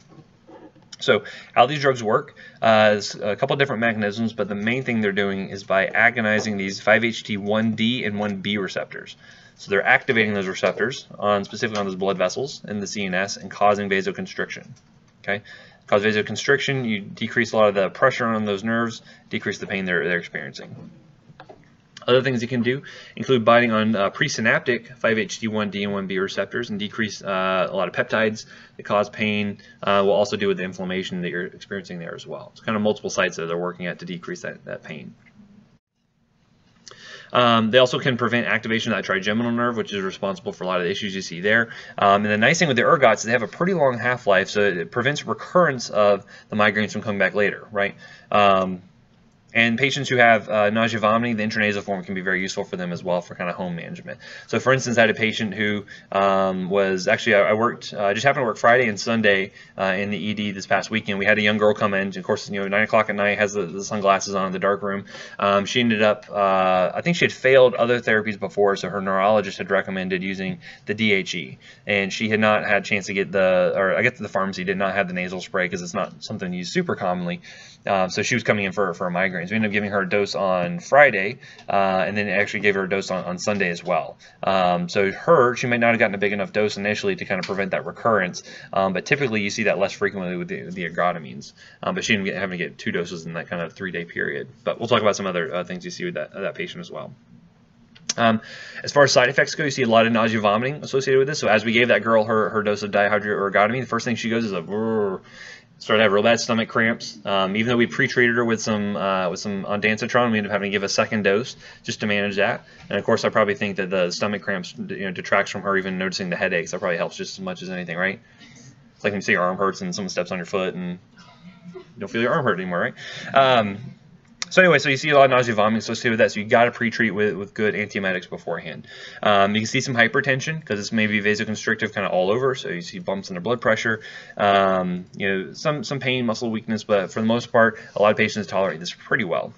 So how these drugs work is a couple of different mechanisms, but the main thing they're doing is by agonizing these 5-HT1D and 1B receptors. So they're activating those receptors specifically on those blood vessels in the CNS and causing vasoconstriction. Okay, cause vasoconstriction, you decrease a lot of the pressure on those nerves, decrease the pain they're experiencing. Other things you can do include binding on presynaptic 5-HT1D and 1B receptors and decrease a lot of peptides that cause pain. Will also do with the inflammation that you're experiencing there as well. It's kind of multiple sites that they're working at to decrease that pain. They also can prevent activation of that trigeminal nerve, which is responsible for a lot of the issues you see there. And the nice thing with the ergots is they have a pretty long half-life, so it prevents recurrence of the migraines from coming back later, right? And patients who have nausea, vomiting, the intranasal form can be very useful for them as well for kind of home management. So, for instance, I had a patient who was actually, I worked, just happened to work Friday and Sunday in the ED this past weekend. We had a young girl come in, of course, 9 o'clock at night, has the sunglasses on in the dark room. She ended up, I think she had failed other therapies before, so her neurologist had recommended using the DHE. And she had not had a chance to get I guess the pharmacy did not have the nasal spray because it's not something used super commonly. So she was coming in for a migraine. So we ended up giving her a dose on Friday, and then actually gave her a dose on Sunday as well. So she might not have gotten a big enough dose initially to kind of prevent that recurrence, but typically you see that less frequently with the ergotamines. But she ended up having to get 2 doses in that kind of 3-day period. But we'll talk about some other things you see with that patient as well. As far as side effects go, you see a lot of nausea, vomiting associated with this. So as we gave that girl her dose of dihydroergotamine, the first thing she goes is started to have real bad stomach cramps. Even though we pre-treated her with some ondansetron, we ended up having to give a second dose just to manage that. And of course, I probably think that the stomach cramps detracts from her even noticing the headaches. That probably helps just as much as anything, right? It's like when you say your arm hurts and someone steps on your foot and you don't feel your arm hurt anymore, right? So anyway, so you see a lot of nausea, vomiting associated with that, so you got to pre-treat with good antiemetics beforehand. You can see some hypertension because it's maybe vasoconstrictive kind of all over, so you see bumps in their blood pressure, some pain, muscle weakness, but for the most part, a lot of patients tolerate this pretty well.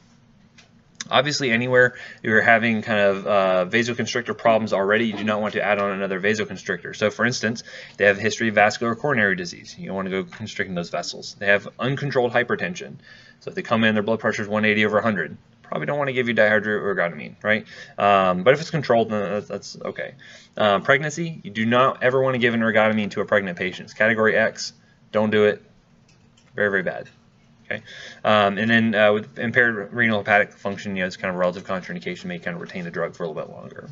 Obviously, anywhere you're having kind of vasoconstrictor problems already, you do not want to add on another vasoconstrictor. So, for instance, they have a history of vascular coronary disease. You don't want to go constricting those vessels. They have uncontrolled hypertension. So if they come in, their blood pressure is 180/100. Probably don't want to give you dihydroergotamine, right? But if it's controlled, then that's okay. Pregnancy, you do not ever want to give an ergotamine to a pregnant patient. It's category X. Don't do it. Very, very bad. Okay. And then with impaired renal hepatic function, it's kind of a relative contraindication, may kind of retain the drug for a little bit longer.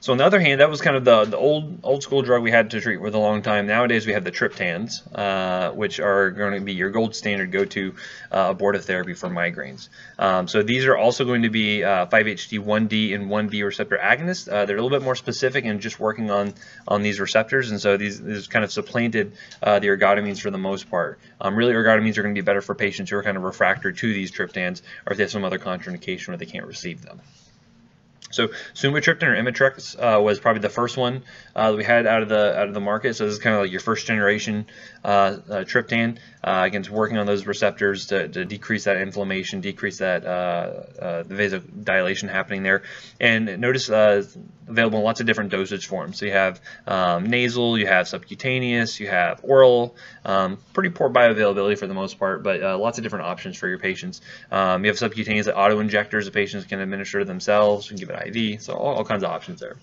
So on the other hand, that was kind of the old school drug we had to treat with a long time. Nowadays we have the triptans, which are going to be your gold standard go-to abortive therapy for migraines. So these are also going to be 5-HT1D and 1B receptor agonists. They're a little bit more specific and just working on these receptors, and so these kind of supplanted the ergotamines for the most part. Really, ergotamines are going to be better for patients who are kind of refractory to these triptans, or if they have some other contraindication where they can't receive them. So sumatriptan or Imitrex was probably the first one that we had out of the market. So this is kind of like your first generation triptan. Again, it's working on those receptors to decrease that inflammation, decrease that the vasodilation happening there. And notice available in lots of different dosage forms. So you have nasal, you have subcutaneous, you have oral. Pretty poor bioavailability for the most part, but lots of different options for your patients. You have subcutaneous auto injectors that patients can administer themselves. You can give it IV, so all kinds of options there.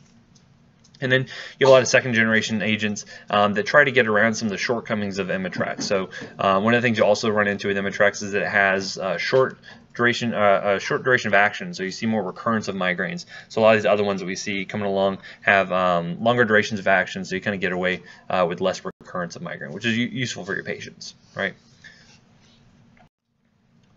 And then you have a lot of second generation agents that try to get around some of the shortcomings of Imitrex. So one of the things you also run into with Imitrex is that it has short duration of action, so you see more recurrence of migraines. So a lot of these other ones that we see coming along have longer durations of action, so you kind of get away with less recurrence of migraine, which is useful for your patients, right?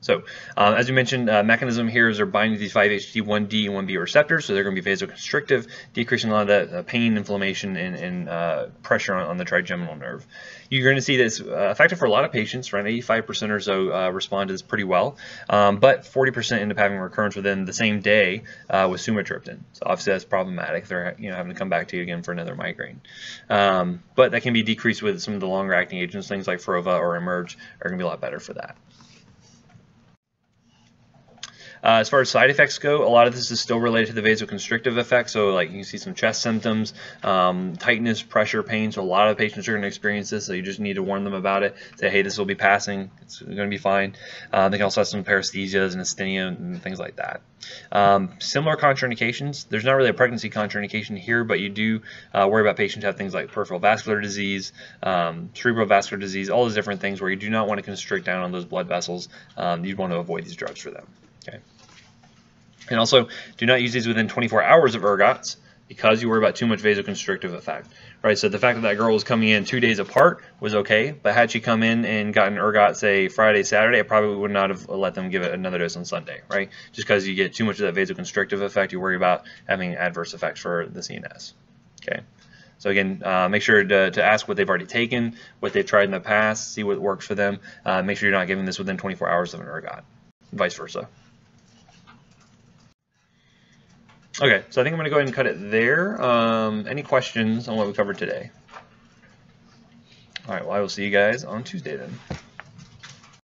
So, as we mentioned, mechanism here is they're binding to these 5-HT1D and 1B receptors, so they're going to be vasoconstrictive, decreasing a lot of that pain, inflammation, and pressure on the trigeminal nerve. You're going to see this effective for a lot of patients. Around 85% or so respond to this pretty well, but 40% end up having recurrence within the same day with sumatriptan. So obviously that's problematic. They're having to come back to you again for another migraine. But that can be decreased with some of the longer-acting agents, things like Frova or Emerge are going to be a lot better for that. As far as side effects go, a lot of this is still related to the vasoconstrictive effect. So like you can see some chest symptoms, tightness, pressure, pain. So a lot of patients are going to experience this. So you just need to warn them about it. Say, hey, this will be passing. It's going to be fine. They can also have some paresthesias and asthenia and things like that. Similar contraindications. There's not really a pregnancy contraindication here, but you do worry about patients who have things like peripheral vascular disease, cerebral vascular disease, all those different things where you do not want to constrict down on those blood vessels. You'd want to avoid these drugs for them. Okay. And also, do not use these within 24 hours of ergots because you worry about too much vasoconstrictive effect, right? So the fact that girl was coming in 2 days apart was okay, but had she come in and gotten ergot, say, Friday, Saturday, I probably would not have let them give it another dose on Sunday, right? Just because you get too much of that vasoconstrictive effect, you worry about having adverse effects for the CNS, okay? So again, make sure to ask what they've already taken, what they've tried in the past, see what works for them. Make sure you're not giving this within 24 hours of an ergot, vice versa. Okay, so I think I'm going to go ahead and cut it there. Any questions on what we covered today? All right, well, I will see you guys on Tuesday then.